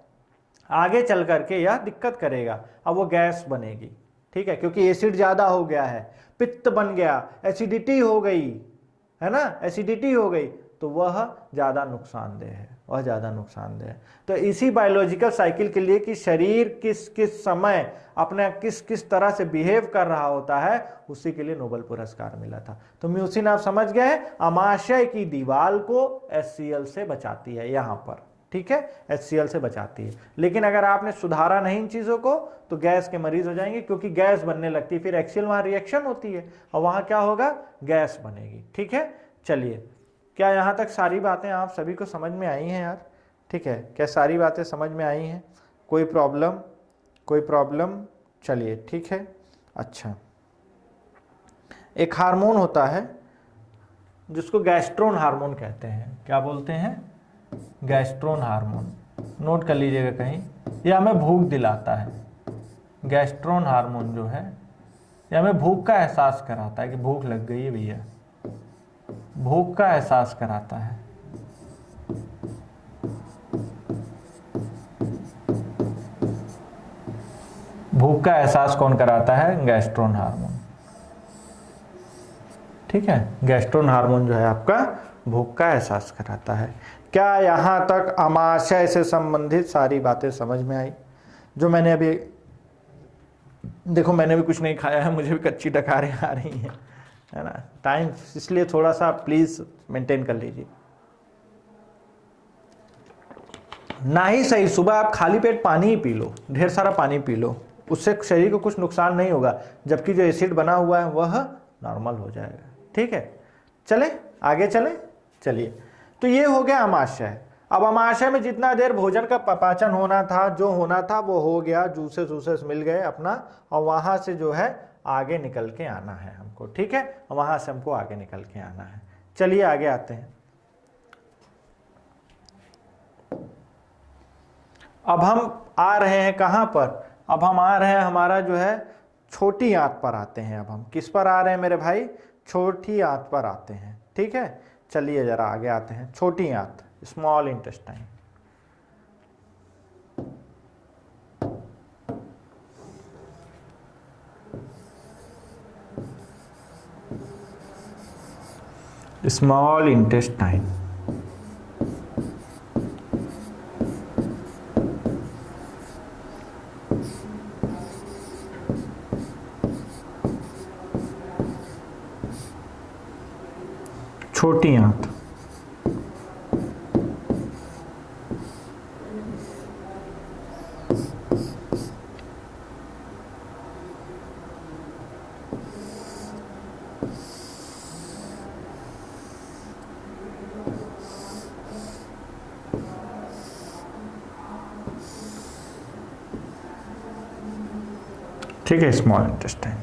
आगे चल करके यह दिक्कत करेगा, अब वो गैस बनेगी, ठीक है, क्योंकि एसिड ज्यादा हो गया है, पित्त बन गया, एसिडिटी हो गई है ना, एसिडिटी हो गई, तो वह ज्यादा नुकसानदेह है। तो इसी बायोलॉजिकल साइकिल के लिए कि शरीर किस समय अपने किस तरह से बिहेव कर रहा होता है, उसी के लिए नोबेल पुरस्कार मिला था। तो म्यूसिन आप समझ गए, आमाशय की दीवार को HCl से बचाती है यहां पर, ठीक है, HCl से बचाती है। लेकिन अगर आपने सुधारा नहीं इन चीजों को तो गैस के मरीज हो जाएंगे, क्योंकि गैस बनने लगती है, फिर HCl वहां रिएक्शन होती है और वहां क्या होगा, गैस बनेगी, ठीक है। चलिए, क्या यहां तक सारी बातें आप सभी को समझ में आई हैं यार, ठीक है, क्या सारी बातें समझ में आई हैं, कोई प्रॉब्लम, चलिए ठीक है। अच्छा, एक हार्मोन होता है जिसको गैस्ट्रोन हार्मोन कहते हैं, क्या बोलते हैं, गैस्ट्रोन हार्मोन, नोट कर लीजिएगा कहीं, यह हमें भूख दिलाता है। गैस्ट्रोन हार्मोन जो है यह हमें भूख का एहसास कराता है कि भूख लग गई है भैया, भूख का एहसास कराता है। भूख का एहसास कौन कराता है, गैस्ट्रोन हार्मोन, ठीक है, गैस्ट्रोन हार्मोन जो है आपका भूख का एहसास कराता है। क्या यहां तक आमाशय से संबंधित सारी बातें समझ में आई। जो मैंने अभी, देखो मैंने भी कुछ नहीं खाया है, मुझे भी कच्ची डकारें आ रही हैं, है ना, टाइम, इसलिए थोड़ा सा प्लीज मेंटेन कर लीजिए। ना ही सही सुबह आप खाली पेट पानी ही पी लो, ढेर सारा पानी पी लो, उससे शरीर को कुछ नुकसान नहीं होगा, जबकि जो एसिड बना हुआ है वह नॉर्मल हो जाएगा, ठीक है। चले आगे चले, चलिए, तो ये हो गया आमाशय। अब आमाशय में जितना देर भोजन का पाचन होना था, जो होना था वो हो गया, जूसेस मिल गए अपना, और वहां से जो है आगे निकल के आना है हमको, ठीक है, वहां से हमको आगे निकल के आना है। चलिए आगे आते हैं। अब हम आ रहे हैं कहां पर, अब हम आ रहे हैं हमारा जो है छोटी आंत पर आते हैं। अब हम किस पर आ रहे हैं मेरे भाई, छोटी आंत पर आते हैं, ठीक है। चलिए जरा आगे आते हैं, छोटी आंत, स्मॉल इंटेस्टाइन। स्मॉल इंटेस्टाइन, छोटी आंत, ठीक है, स्मॉल इंटेस्टाइन।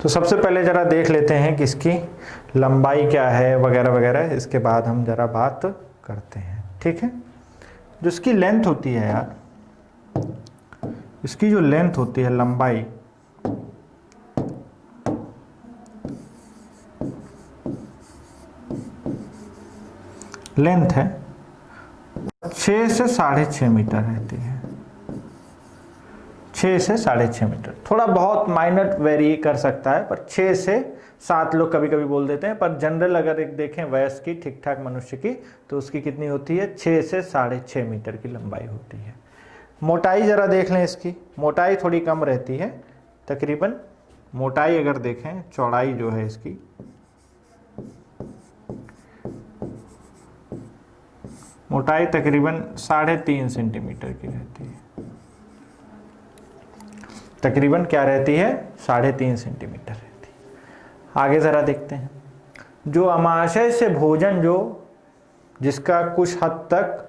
तो सबसे पहले ज़रा देख लेते हैं कि इसकी लंबाई क्या है वगैरह वगैरह, इसके बाद हम ज़रा बात करते हैं। ठीक है, जो इसकी लेंथ होती है यार, इसकी जो लेंथ होती है, लंबाई, लेंथ है 6 से 6.5 मीटर रहती है। 6 से 6.5 मीटर, थोड़ा बहुत माइनर वेरी कर सकता है, पर 6 से 7 लोग कभी कभी बोल देते हैं, पर जनरल अगर एक देखें वयस्क की, ठीक ठाक मनुष्य की, तो उसकी कितनी होती है, 6 से 6.5 मीटर की लंबाई होती है। मोटाई ज़रा देख लें, इसकी मोटाई थोड़ी कम रहती है, तकरीबन मोटाई अगर देखें, चौड़ाई जो है इसकी, मोटाई तकरीबन 3.5 सेंटीमीटर की रहती है। तकरीबन क्या रहती है, 3.5 सेंटीमीटर रहती है। आगे ज़रा देखते हैं, जो अमाशय से भोजन, जो जिसका कुछ हद तक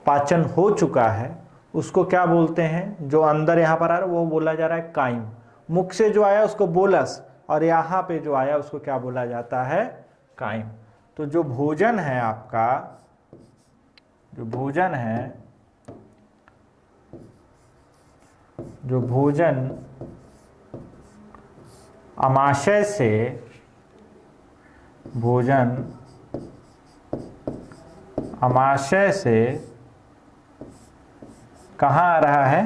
पाचन हो चुका है, उसको क्या बोलते हैं, जो अंदर यहाँ पर आ रहा है वो बोला जा रहा है काइम। मुख से जो आया उसको बोलस, और यहाँ पे जो आया उसको क्या बोला जाता है, काइम। तो जो भोजन है आपका, जो भोजन है, जो भोजन अमाशय से, भोजन अमाशय से कहाँ आ रहा है,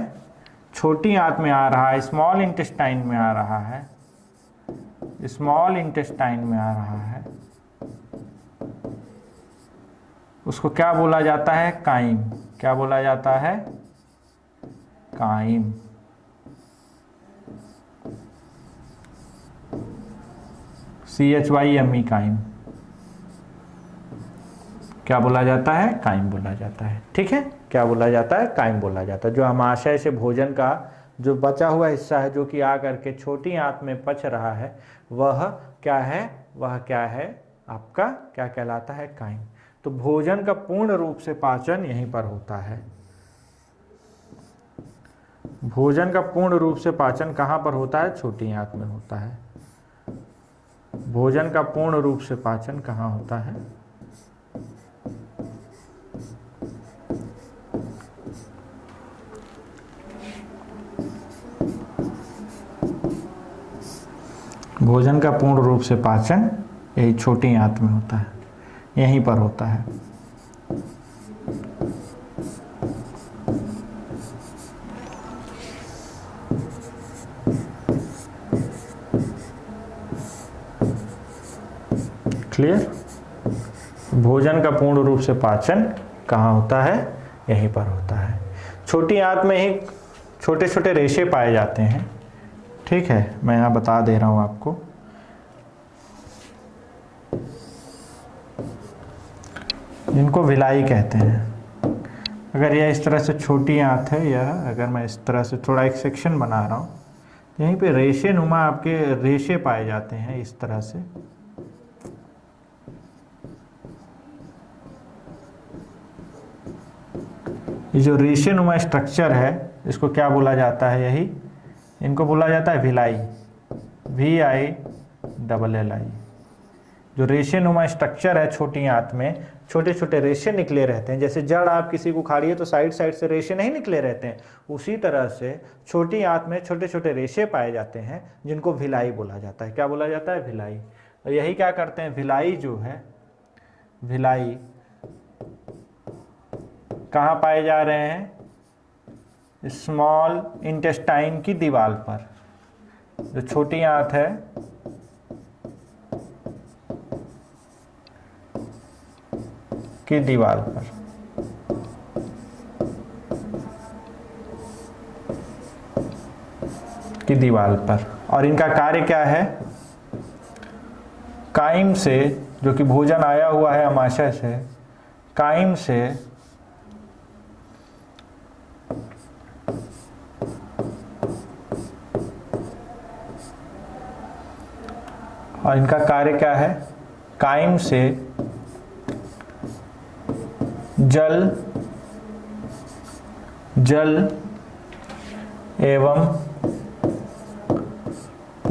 छोटी आंत में आ रहा है, स्मॉल इंटेस्टाइन में आ रहा है, स्मॉल इंटेस्टाइन में आ रहा है, उसको क्या बोला जाता है, काइम। क्या बोला जाता है, काइम। CHYME, crime. क्या बोला जाता है, काइम बोला जाता है। ठीक है, क्या बोला जाता है, काइम बोला जाता है। जो अमाशय से भोजन का जो बचा हुआ हिस्सा है, जो कि आ करके छोटी आंत में पच रहा है, वह क्या है, वह क्या है आपका, क्या कहलाता है, काइम। तो भोजन का पूर्ण रूप से पाचन यहीं पर होता है। भोजन का पूर्ण रूप से पाचन कहाँ पर होता है, छोटी आंत में होता है। भोजन का पूर्ण रूप से पाचन कहाँ होता है, भोजन का पूर्ण रूप से पाचन यही छोटी आंत में होता है, यहीं पर होता है। क्लियर? भोजन का पूर्ण रूप से पाचन कहाँ होता है, यहीं पर होता है। छोटी आंत में ही छोटे छोटे रेशे पाए जाते हैं। ठीक है, मैं यहाँ बता दे रहा हूँ आपको। जिनको विलाई कहते हैं। अगर यह इस तरह से छोटी आंत है, या अगर मैं इस तरह से थोड़ा एक सेक्शन बना रहा हूँ, यहीं पे रेशे नुमा आपके रेशे पाए जाते हैं इस तरह से। ये जो रेशे नुमा स्ट्रक्चर है, इसको क्या बोला जाता है, यही इनको बोला जाता है विलाई, VILLI। जो रेशे नुमा स्ट्रक्चर है छोटी आंत में, छोटे छोटे रेशे निकले रहते हैं। जैसे जड़ आप किसी को उखाड़िए तो साइड साइड से रेशे नहीं निकले रहते हैं, उसी तरह से छोटी आंत में छोटे छोटे रेशे पाए जाते हैं, जिनको भिलाई बोला जाता है। क्या बोला जाता है, भिलाई। और यही क्या करते हैं, भिलाई जो है, भिलाई कहाँ पाए जा रहे हैं, स्मॉल इंटेस्टाइन की दीवार पर। जो छोटी आंत है, की दीवार पर। की दीवार पर। और इनका कार्य क्या है, काइम से, जो कि भोजन आया हुआ है अमाशय से, काइम से और इनका कार्य क्या है, काइम से जल एवं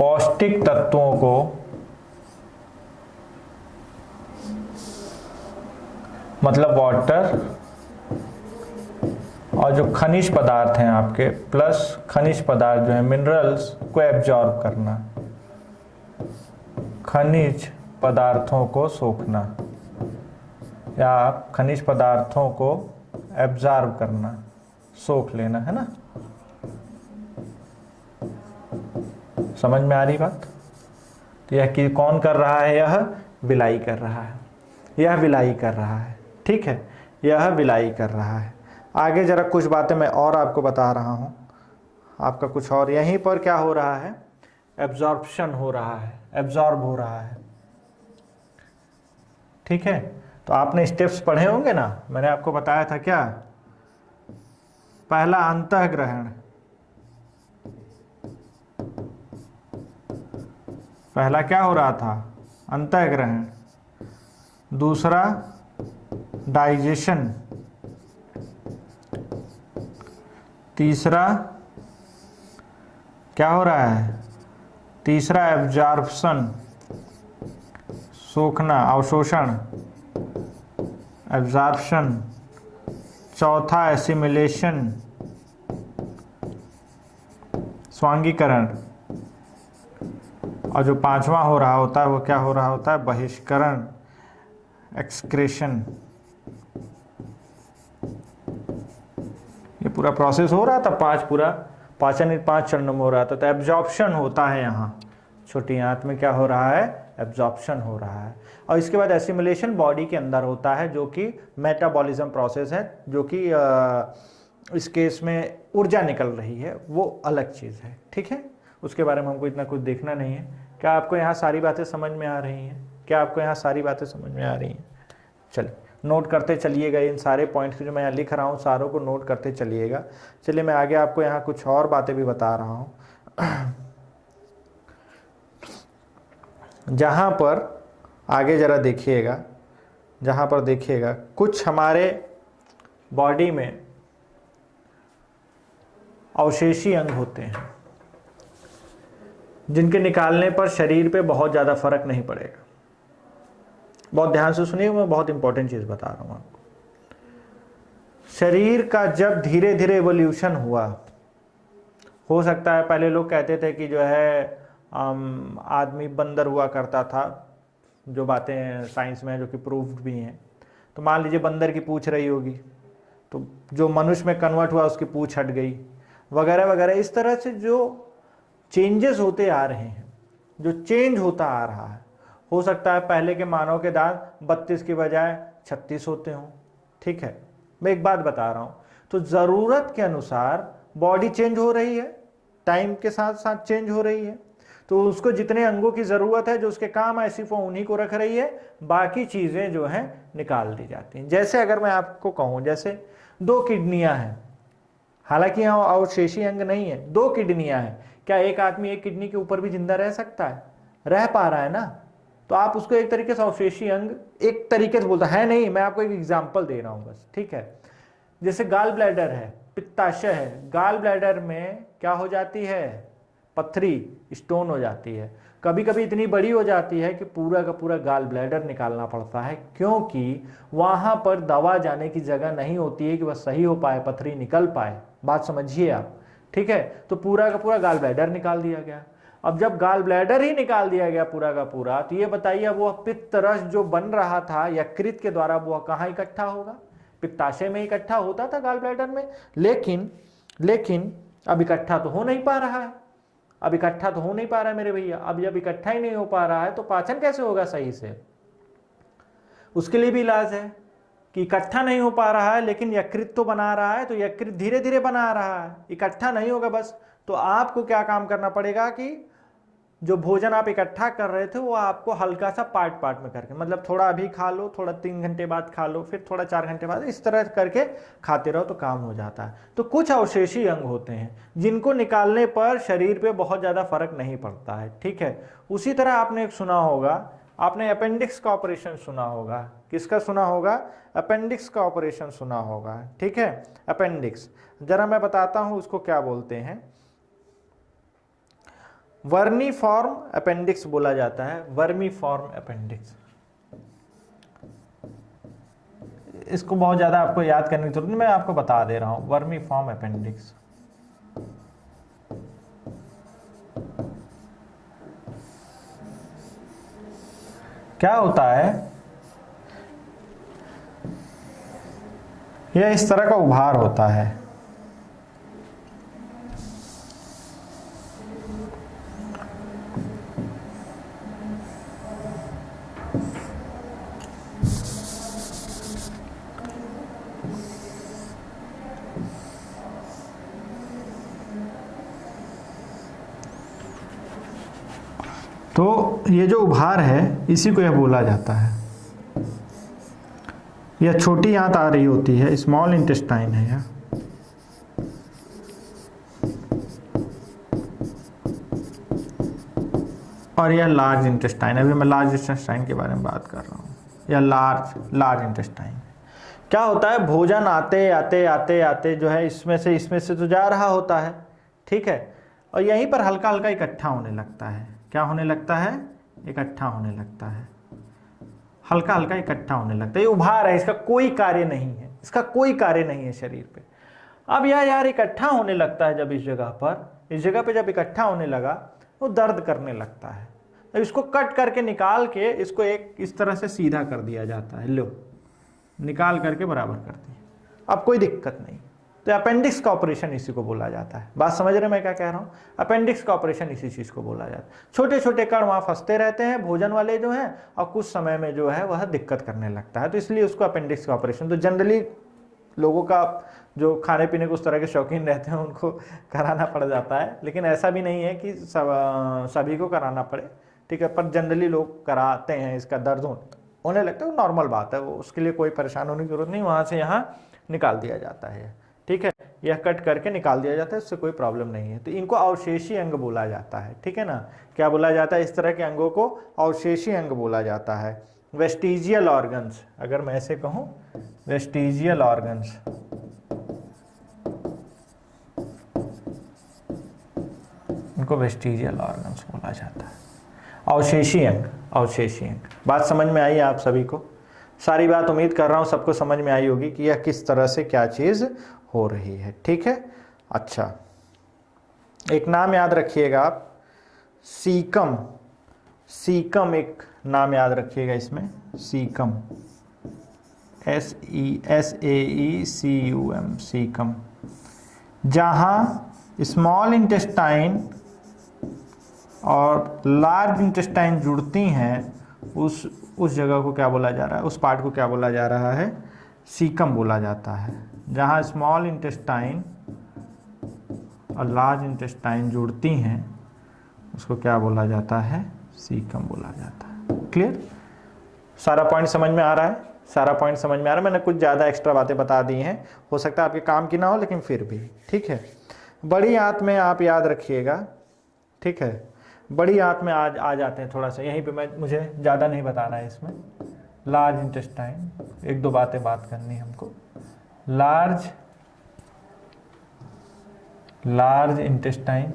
पौष्टिक तत्वों को मतलब वाटर और जो खनिज पदार्थ हैं आपके प्लस खनिज पदार्थ जो है मिनरल्स को एब्जॉर्ब करना, खनिज पदार्थों को सोखना या खनिज पदार्थों को एब्जॉर्ब करना, सोख लेना, है ना। समझ में आ रही बात। तो यह कि कौन कर रहा है, यह विलाई कर रहा है, यह विलाई कर रहा है, ठीक है, यह विलाई कर रहा है। आगे जरा कुछ बातें मैं और आपको बता रहा हूँ, आपका कुछ और यहीं पर क्या हो रहा है, एब्जॉर्प्शन हो रहा है, एब्जॉर्ब हो रहा है, ठीक है। तो आपने स्टेप्स पढ़े होंगे ना, मैंने आपको बताया था क्या, पहला अंतःग्रहण, पहला क्या हो रहा था, अंतःग्रहण, दूसरा डाइजेशन, तीसरा क्या हो रहा है, तीसरा एब्जॉर्प्शन, सोखना, अवशोषण, एब्जॉर्प्शन, चौथा एसिमिलेशन, स्वांगीकरण, और जो पांचवा हो रहा होता है वो क्या हो रहा होता है, बहिष्करण, एक्सक्रेशन। ये पूरा प्रोसेस हो रहा था, पूरा पाचन 5 चरणों में हो रहा था। तो एब्जॉर्प्शन होता है यहाँ छोटी आंत में, क्या हो रहा है, एब्जॉर्प्शन हो रहा है। और इसके बाद एसिमिलेशन बॉडी के अंदर होता है, जो कि मेटाबॉलिज्म प्रोसेस है, जो कि इस केस में ऊर्जा निकल रही है, वो अलग चीज़ है, ठीक है। उसके बारे में हमको इतना कुछ देखना नहीं है। क्या आपको यहाँ सारी बातें समझ में आ रही हैं, क्या आपको यहाँ सारी बातें समझ में आ रही हैं। चलिए नोट करते चलिएगा, इन सारे पॉइंट्स जो मैं यहाँ लिख रहा हूँ सारों को नोट करते चलिएगा। चलिए मैं आगे आपको यहाँ कुछ और बातें भी बता रहा हूँ। जहाँ पर आगे ज़रा देखिएगा, जहाँ पर देखिएगा कुछ हमारे बॉडी में अवशेषी अंग होते हैं, जिनके निकालने पर शरीर पे बहुत ज़्यादा फर्क नहीं पड़ेगा। बहुत ध्यान से सुनिए, मैं बहुत इंपॉर्टेंट चीज़ बता रहा हूँ आपको। शरीर का जब धीरे धीरे एवोल्यूशन हुआ, हो सकता है पहले लोग कहते थे कि जो है आदमी बंदर हुआ करता था, जो बातें साइंस में जो कि प्रूव्ड भी हैं। तो मान लीजिए बंदर की पूंछ रही होगी, तो जो मनुष्य में कन्वर्ट हुआ उसकी पूंछ हट गई, वगैरह वगैरह। इस तरह से जो चेंजेस होते आ रहे हैं, जो चेंज होता आ रहा है, हो सकता है पहले के मानव के दांत 32 की बजाय 36 होते हों, ठीक है। मैं एक बात बता रहा हूँ, तो ज़रूरत के अनुसार बॉडी चेंज हो रही है, टाइम के साथ साथ चेंज हो रही है। तो उसको जितने अंगों की ज़रूरत है, जो उसके काम है, सिर्फ वो उन्हीं को रख रही है, बाकी चीज़ें जो हैं निकाल दी जाती हैं। जैसे अगर मैं आपको कहूँ, जैसे 2 किडनियाँ हैं, हालांकि यहाँ अवशेषी अंग नहीं है, 2 किडनियाँ हैं, क्या एक आदमी एक किडनी के ऊपर भी जिंदा रह सकता है, रह पा रहा है ना। तो आप उसको एक तरीके से अवशेषी अंग एक तरीके से बोलता है नहीं, मैं आपको एक एग्जांपल दे रहा हूँ बस, ठीक है। जैसे गाल ब्लैडर है, पित्ताशय है, गाल ब्लैडर में क्या हो जाती है, पथरी, स्टोन हो जाती है। कभी कभी इतनी बड़ी हो जाती है कि पूरा का पूरा गाल ब्लैडर निकालना पड़ता है, क्योंकि वहां पर दवा जाने की जगह नहीं होती है कि वह सही हो पाए, पथरी निकल पाए। बात समझिए आप, ठीक है। तो पूरा का पूरा गाल ब्लैडर निकाल दिया गया। अब जब गाल ब्लैडर ही निकाल दिया गया पूरा का पूरा, तो ये बताइए अब वह पित्त रस जो बन रहा था यकृत के द्वारा, वह कहाँ इकट्ठा होगा, पित्ताशय में इकट्ठा होता था गाल ब्लैडर में। लेकिन अब इकट्ठा तो हो नहीं पा रहा है, अब इकट्ठा तो हो नहीं पा रहा है मेरे भैया। अब जब इकट्ठा ही नहीं हो पा रहा है तो पाचन कैसे होगा सही से। उसके लिए भी इलाज है कि इकट्ठा नहीं हो पा रहा है, लेकिन यकृत तो बना रहा है, तो यकृत धीरे धीरे बना रहा है, इकट्ठा नहीं होगा बस। तो आपको क्या काम करना पड़ेगा कि जो भोजन आप इकट्ठा कर रहे थे वो आपको हल्का सा पार्ट पार्ट में करके, मतलब थोड़ा अभी खा लो, थोड़ा 3 घंटे बाद खा लो, फिर थोड़ा 4 घंटे बाद, इस तरह करके खाते रहो तो काम हो जाता है। तो कुछ अवशेषी अंग होते हैं जिनको निकालने पर शरीर पे बहुत ज़्यादा फर्क नहीं पड़ता है, ठीक है। उसी तरह आपने एक सुना होगा, आपने अपेंडिक्स का ऑपरेशन सुना होगा। किसका सुना होगा, अपेंडिक्स का ऑपरेशन सुना होगा, ठीक है। अपेंडिक्स जरा मैं बताता हूँ उसको क्या बोलते हैं। वर्मीफॉर्म अपेंडिक्स बोला जाता है, वर्मीफॉर्म अपेंडिक्स। इसको बहुत ज़्यादा आपको याद करने की जरूरत नहीं, मैं आपको बता दे रहा हूँ। वर्मीफॉर्म अपेंडिक्स क्या होता है? यह इस तरह का उभार होता है। तो ये जो उभार है इसी को यह बोला जाता है। यह छोटी आंत आ रही होती है, स्मॉल इंटेस्टाइन है यह। और यह लार्ज इंटेस्टाइन, अभी मैं लार्ज इंटेस्टाइन के बारे में बात कर रहा हूँ। यह लार्ज इंटेस्टाइन। क्या होता है, भोजन आते आते आते आते जो है इसमें से तो जा रहा होता है, ठीक है, और यहीं पर हल्का हल्का इकट्ठा होने लगता है। क्या होने लगता है? इकट्ठा होने लगता है, हल्का हल्का इकट्ठा होने लगता है। ये उभार है, इसका कोई कार्य नहीं है, इसका कोई कार्य नहीं है शरीर पे। अब यार इकट्ठा होने लगता है जब इस जगह पे जब इकट्ठा होने लगा तो दर्द करने लगता है। अब इसको कट करके निकाल के इसको एक इस तरह से सीधा कर दिया जाता है, लो निकाल करके बराबर कर दिया, अब कोई दिक्कत नहीं। तो अपेंडिक्स का ऑपरेशन इसी को बोला जाता है। बात समझ रहे मैं क्या कह रहा हूँ? अपेंडिक्स का ऑपरेशन इसी चीज़ को बोला जाता है। छोटे छोटे कण वहाँ फंसते रहते हैं, भोजन वाले जो हैं, और कुछ समय में जो है वह दिक्कत करने लगता है, तो इसलिए उसको अपेंडिक्स का ऑपरेशन। तो जनरली लोगों का जो खाने पीने के उस तरह के शौकीन रहते हैं उनको कराना पड़ जाता है, लेकिन ऐसा भी नहीं है कि सभी को कराना पड़े, ठीक है, पर जनरली लोग कराते हैं। इसका दर्द होने लगता है, वो नॉर्मल बात है, वो उसके लिए कोई परेशान होने की जरूरत नहीं, वहाँ से यहाँ निकाल दिया जाता है, ठीक है, यह कट करके निकाल दिया जाता है, इससे कोई प्रॉब्लम नहीं है। तो इनको अवशेषी अंग बोला जाता है, ठीक है ना। क्या बोला जाता है? इस तरह के अंगों को अवशेषी अंग बोला जाता है। वेस्टिजियल ऑर्गन्स, अगर मैं ऐसे कहूँ, वेस्टिजियल ऑर्गन्स, इनको वेस्टिजियल ऑर्गन्स बोला जाता है। अवशेषी अंग, अवशेषी अंग। बात समझ में आई आप सभी को? सारी बात उम्मीद कर रहा हूँ सबको समझ में आई होगी कि यह किस तरह से क्या चीज़ हो रही है, ठीक है। अच्छा, एक नाम याद रखिएगा आप, सीकम। सीकम एक नाम याद रखिएगा इसमें, सीकम, SESAECUM, सीकम। जहाँ स्मॉल इंटेस्टाइन और लार्ज इंटेस्टाइन जुड़ती हैं, उस जगह को क्या बोला जा रहा है, उस पार्ट को क्या बोला जा रहा है? सीकम बोला जाता है। जहाँ स्मॉल इंटेस्टाइन और लार्ज इंटेस्टाइन जुड़ती हैं उसको क्या बोला जाता है? सीकम बोला जाता है। क्लियर? सारा पॉइंट समझ में आ रहा है? सारा पॉइंट समझ में आ रहा है? मैंने कुछ ज़्यादा एक्स्ट्रा बातें बता दी हैं, हो सकता है आपके काम की ना हो, लेकिन फिर भी ठीक है। बड़ी आंत में आप याद रखिएगा, ठीक है, बड़ी आंत में आज आ जाते हैं थोड़ा सा, यहीं पे मुझे ज़्यादा नहीं बताना है इसमें। लार्ज इंटेस्टाइन, एक दो बातें बात करनी है हमको। लार्ज इंटेस्टाइन,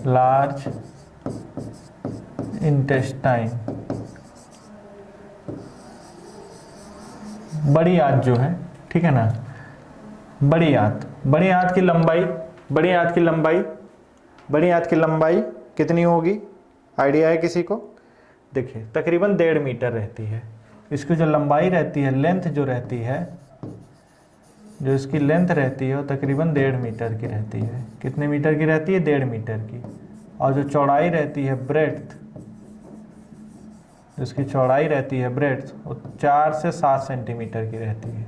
लार्ज इंटेस्टाइन, बड़ी आंत जो है, ठीक है ना, बड़ी आंत की लंबाई, बड़ी आंत की लंबाई कितनी होगी? आइडिया है किसी को? देखिए तकरीबन 1.5 मीटर रहती है। इसकी जो लंबाई रहती है, लेंथ जो रहती है, जो इसकी लेंथ रहती है वो तकरीबन 1.5 मीटर की रहती है। कितने मीटर की रहती है? 1.5 मीटर की। और जो चौड़ाई रहती है, ब्रेड्थ, जिसकी चौड़ाई रहती है ब्रेड्थ, वो 4 से 7 सेंटीमीटर की रहती है।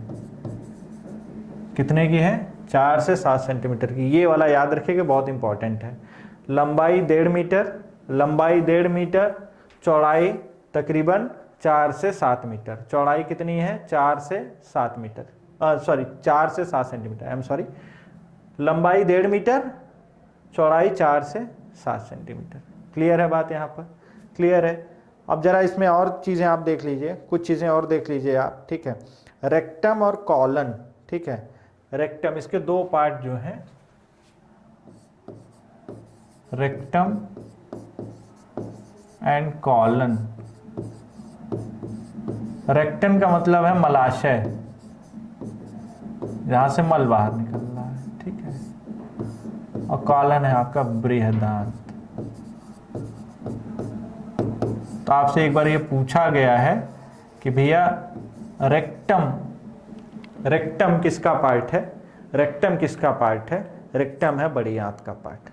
कितने की है? 4 से 7 सेंटीमीटर की। ये वाला याद रखिएगा, बहुत इंपॉर्टेंट है। लंबाई 1.5 मीटर, चौड़ाई तकरीबन 4 से 7 मीटर। चौड़ाई कितनी है? 4 से 7 मीटर, 4 से 7 सेंटीमीटर, आई एम सॉरी। लंबाई 1.5 मीटर, चौड़ाई 4 से 7 सेंटीमीटर। क्लियर है बात यहाँ पर? क्लियर है। अब जरा इसमें और चीज़ें आप देख लीजिए, कुछ चीज़ें और देख लीजिए आप, ठीक है। रेक्टम और कॉलन, ठीक है, रेक्टम, इसके दो पार्ट जो हैं, रेक्टम एंड कॉलन। रेक्टम का मतलब है मलाशय, जहां से मल बाहर निकल रहा है, ठीक है। और कॉलन है आपका बृहदांत। तो आपसे एक बार ये पूछा गया है कि भैया रेक्टम, रेक्टम किसका पार्ट है? रेक्टम किसका पार्ट है? रेक्टम है बड़ी आंत का पार्ट।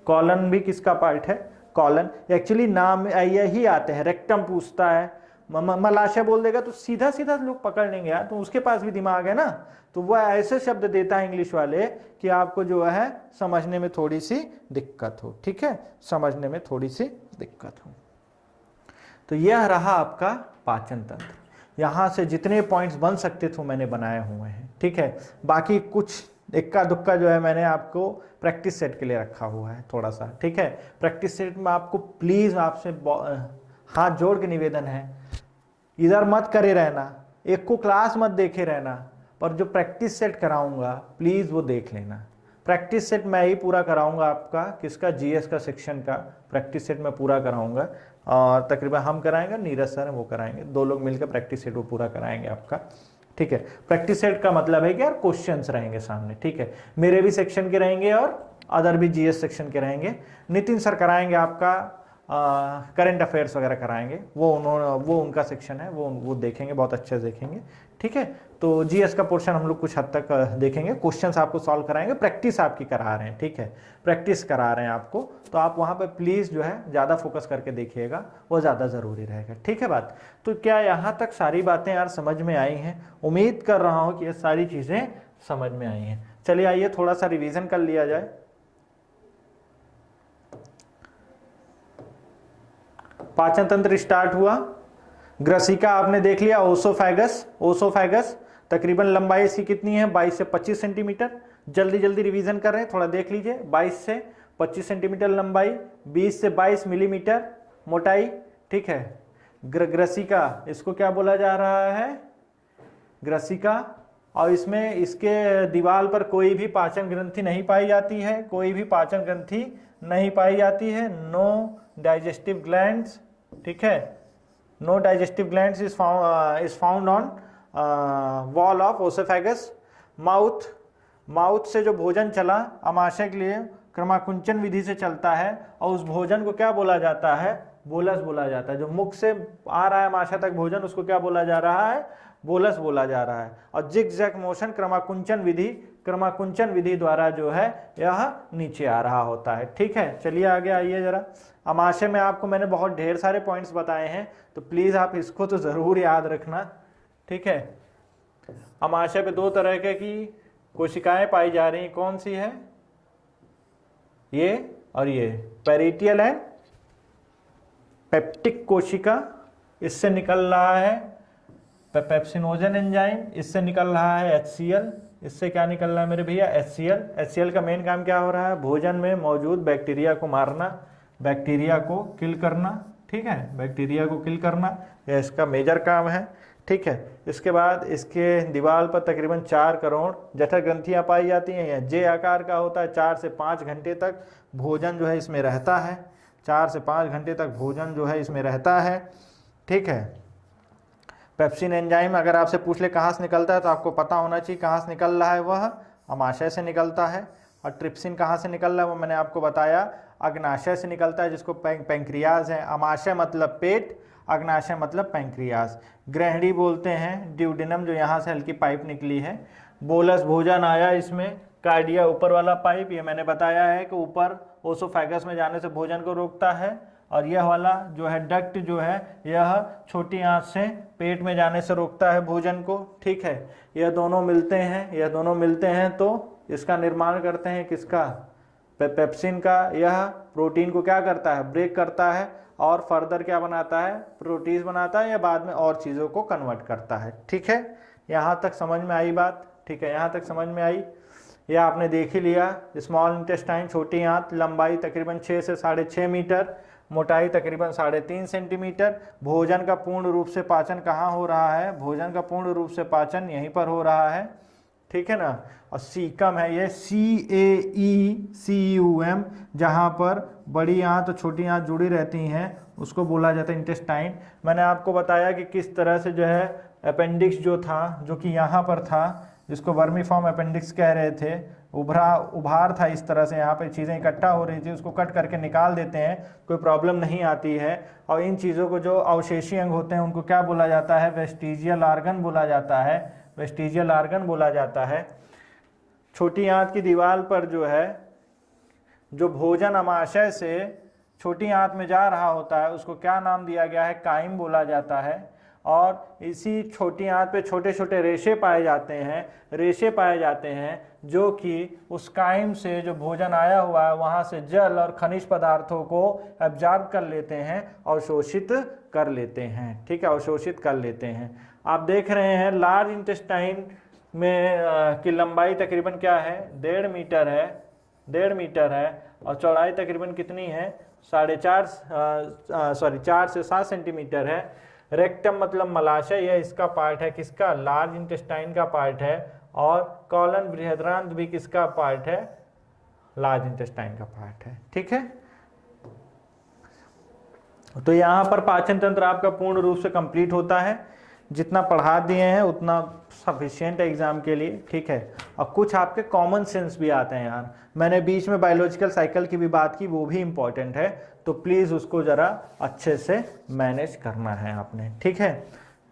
कॉलन भी किसका पार्ट है? कॉलन। एक्चुअली नाम यही आते हैं, रेक्टम पूछता है, मलाशय बोल देगा तो सीधा सीधा लोग पकड़ लेंगे यार, तो उसके पास भी दिमाग है ना, तो वह ऐसे शब्द देता है इंग्लिश वाले कि आपको जो है समझने में थोड़ी सी दिक्कत हो, ठीक है, समझने में थोड़ी सी दिक्कत हो। तो यह रहा आपका पाचन तंत्र। यहाँ से जितने पॉइंट्स बन सकते थे मैंने बनाए हुए हैं, ठीक है। बाकी कुछ इक्का दुक्का जो है मैंने आपको प्रैक्टिस सेट के लिए रखा हुआ है थोड़ा सा, ठीक है। प्रैक्टिस सेट में आपको प्लीज़ आपसे हाथ जोड़ के निवेदन है, इधर मत करे रहना, एक को क्लास मत देखे रहना, पर जो प्रैक्टिस सेट कराऊंगा प्लीज़ वो देख लेना। प्रैक्टिस सेट मैं ही पूरा कराऊंगा आपका, किसका? जीएस का सेक्शन का प्रैक्टिस सेट मैं पूरा कराऊंगा, और तकरीबन हम कराएंगे, नीरज सर वो कराएंगे, दो लोग मिलकर प्रैक्टिस सेट वो पूरा कराएंगे आपका, ठीक है। प्रैक्टिस सेट का मतलब है कि यार क्वेश्चंस रहेंगे सामने, ठीक है। मेरे भी सेक्शन के रहेंगे और अदर भी जीएस सेक्शन के रहेंगे। नितिन सर कराएंगे आपका करंट अफेयर्स वगैरह कराएंगे, वो उनका सेक्शन है, वो देखेंगे, बहुत अच्छे से देखेंगे, ठीक है। तो जीएस का पोर्शन हम लोग कुछ हद तक देखेंगे, क्वेश्चंस आपको सॉल्व कराएंगे, प्रैक्टिस आपकी करा रहे हैं, ठीक है, प्रैक्टिस करा रहे हैं आपको, तो आप वहाँ पे प्लीज़ जो है ज़्यादा फोकस करके देखिएगा, वो ज़्यादा ज़रूरी रहेगा, ठीक है बात। तो क्या यहाँ तक सारी बातें यार समझ में आई हैं? उम्मीद कर रहा हूँ कि ये सारी चीज़ें समझ में आई हैं। चलिए आइए थोड़ा सा रिविज़न कर लिया जाए। पाचन तंत्र स्टार्ट हुआ, ग्रसिका आपने देख लिया, ओसोफेगस, ओसोफेगस तकरीबन लंबाई इसकी कितनी है? 22 से 25 सेंटीमीटर। जल्दी जल्दी रिवीजन कर रहे हैं, थोड़ा देख लीजिए। 22 से 25 सेंटीमीटर लंबाई, 20 से 22 मिलीमीटर मोटाई, ठीक है। ग्रसिका, इसको क्या बोला जा रहा है? ग्रसिका। और इसमें इसके दीवार पर कोई भी पाचन ग्रंथि नहीं पाई जाती है, कोई भी पाचन ग्रंथि नहीं पाई जाती है। नो डाइजेस्टिव ग्लैंड्स, ठीक है, no digestive glands is found on wall of oesophagus. Mouth से जो भोजन चला आमाशय के लिए क्रमाकुंचन विधि से चलता है, और उस भोजन को क्या बोला जाता है? बोलस बोला जाता है। जो मुख से आ रहा है आमाशय तक भोजन, उसको क्या बोला जा रहा है? बोलस बोला जा रहा है। और जिग-जैग मोशन क्रमाकुंचन विधि द्वारा जो है यह नीचे आ रहा होता है, ठीक है। चलिए आगे आइए जरा। आमाशय में आपको मैंने बहुत ढेर सारे पॉइंट्स बताए हैं, तो प्लीज़ आप इसको तो ज़रूर याद रखना, ठीक है। आमाशय पे दो तरह की कोशिकाएं पाई जा रही हैं, कौन सी है? ये और ये, पेरिटियल एंड पेप्टिक कोशिका, इससे निकल रहा है पेप्सिनोजन एंजाइम, इससे निकल रहा है HCl, इससे क्या निकल रहा है मेरे भैया? HCl। HCl का मेन काम क्या हो रहा है? भोजन में मौजूद बैक्टीरिया को मारना, बैक्टीरिया को किल करना, ठीक है, बैक्टीरिया को किल करना, यह इसका मेजर काम है, ठीक है। इसके बाद इसके दीवार पर तकरीबन 4 करोड़ जठर ग्रंथियाँ पाई जाती हैं। यह जे आकार का होता है। 4 से 5 घंटे तक भोजन जो है इसमें रहता है, 4 से 5 घंटे तक भोजन जो है इसमें रहता है, ठीक है। पेप्सिन एंजाइम अगर आपसे पूछ ले कहाँ से निकलता है, तो आपको पता होना चाहिए कहाँ से निकल रहा है, वह अमाशय से निकलता है। और ट्रिप्सिन कहाँ से निकल रहा है वो मैंने आपको बताया, अग्नाशय से निकलता है, जिसको पैंक्रियाज है। अमाशय मतलब पेट, अग्नाशय मतलब पैंक्रियाज। ग्रहणी बोलते हैं ड्यूडेनम, जो यहाँ से हल्की पाइप निकली है। बोलस भोजन आया इसमें, कार्डिया ऊपर वाला पाइप, ये मैंने बताया है कि ऊपर ओसोफेगस में जाने से भोजन को रोकता है। और यह वाला जो है डक्ट जो है, यह छोटी आंत से पेट में जाने से रोकता है भोजन को, ठीक है। यह दोनों मिलते हैं, यह दोनों मिलते हैं तो इसका निर्माण करते हैं, किसका? पेप्सिन का। यह प्रोटीन को क्या करता है? ब्रेक करता है, और फर्दर क्या बनाता है? प्रोटीज बनाता है, या बाद में और चीज़ों को कन्वर्ट करता है, ठीक है। यहाँ तक समझ में आई बात, ठीक है, यहाँ तक समझ में आई। यह आपने देख ही लिया। स्मॉल इंटेस्टाइन, छोटी आंत, लंबाई तकरीबन 6 से 6.5 मीटर, मोटाई तकरीबन 3.5 सेंटीमीटर। भोजन का पूर्ण रूप से पाचन कहाँ हो रहा है? भोजन का पूर्ण रूप से पाचन यहीं पर हो रहा है, ठीक है ना। और सीकम है ये CAECUM, जहाँ पर बड़ी आंत और छोटी आंत जुड़ी रहती हैं उसको बोला जाता है इंटेस्टाइन। मैंने आपको बताया कि किस तरह से जो है अपेंडिक्स जो था, जो कि यहाँ पर था, जिसको वर्मीफॉर्म अपेंडिक्स कह रहे थे, उभार था इस तरह से, यहाँ पे चीज़ें इकट्ठा हो रही थी, उसको कट करके निकाल देते हैं, कोई प्रॉब्लम नहीं आती है। और इन चीज़ों को जो अवशेषी अंग होते हैं उनको क्या बोला जाता है, वेस्टिजियल ऑर्गन बोला जाता है, वेस्टिजियल ऑर्गन बोला जाता है। छोटी आंत की दीवार पर जो है जो भोजन अमाशय से छोटी आंत में जा रहा होता है उसको क्या नाम दिया गया है, काइम बोला जाता है। और इसी छोटी आंत पे छोटे छोटे रेशे पाए जाते हैं जो कि उस काइम से जो भोजन आया हुआ है वहाँ से जल और खनिज पदार्थों को एब्जॉर्ब कर लेते हैं, अवशोषित कर लेते हैं, ठीक है, अवशोषित कर लेते हैं। आप देख रहे हैं लार्ज इंटेस्टाइन में की लंबाई तकरीबन क्या है, 1.5 मीटर है, 1.5 मीटर है, और चौड़ाई तकरीबन कितनी है, 4 से 7 सेंटीमीटर है। रेक्टम मतलब मलाशय, यह इसका पार्ट है, किसका, लार्ज इंटेस्टाइन का पार्ट है। और कॉलन बृहदान्त्र भी किसका पार्ट है, लार्ज इंटेस्टाइन का पार्ट है, ठीक है। तो यहाँ पर पाचन तंत्र आपका पूर्ण रूप से कंप्लीट होता है। जितना पढ़ा दिए हैं उतना सफिशिएंट है एग्जाम के लिए, ठीक है। और कुछ आपके कॉमन सेंस भी आते हैं यार, मैंने बीच में बायोलॉजिकल साइकिल की भी बात की, वो भी इंपॉर्टेंट है, तो प्लीज़ उसको ज़रा अच्छे से मैनेज करना है आपने, ठीक है।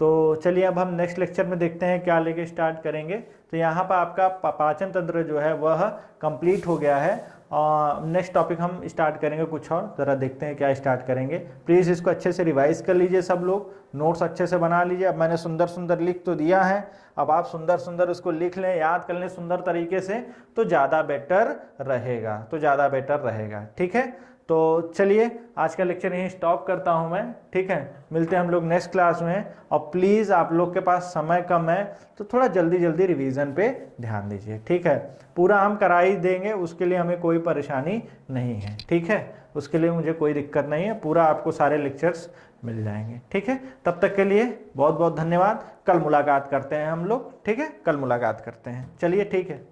तो चलिए अब हम नेक्स्ट लेक्चर में देखते हैं क्या लेके स्टार्ट करेंगे। तो यहाँ पर आपका पाचन तंत्र जो है वह कंप्लीट हो गया है। नेक्स्ट टॉपिक हम स्टार्ट करेंगे कुछ और, ज़रा देखते हैं क्या स्टार्ट करेंगे। प्लीज़ इसको अच्छे से रिवाइज कर लीजिए, सब लोग नोट्स अच्छे से बना लीजिए। अब मैंने सुंदर सुंदर लिख तो दिया है, अब आप सुंदर सुंदर उसको लिख लें, याद कर लें सुंदर तरीके से, तो ज़्यादा बेटर रहेगा, ठीक है। तो चलिए आज का लेक्चर यहीं स्टॉप करता हूं मैं, ठीक है। मिलते हैं हम लोग नेक्स्ट क्लास में। और प्लीज़ आप लोग के पास समय कम है तो थोड़ा जल्दी जल्दी रिवीजन पे ध्यान दीजिए, ठीक है। पूरा हम करा ही देंगे, उसके लिए हमें कोई परेशानी नहीं है, ठीक है। उसके लिए मुझे कोई दिक्कत नहीं है, पूरा आपको सारे लेक्चर्स मिल जाएंगे, ठीक है। तब तक के लिए बहुत बहुत धन्यवाद। कल मुलाकात करते हैं हम लोग, ठीक है, कल मुलाकात करते हैं, चलिए ठीक है।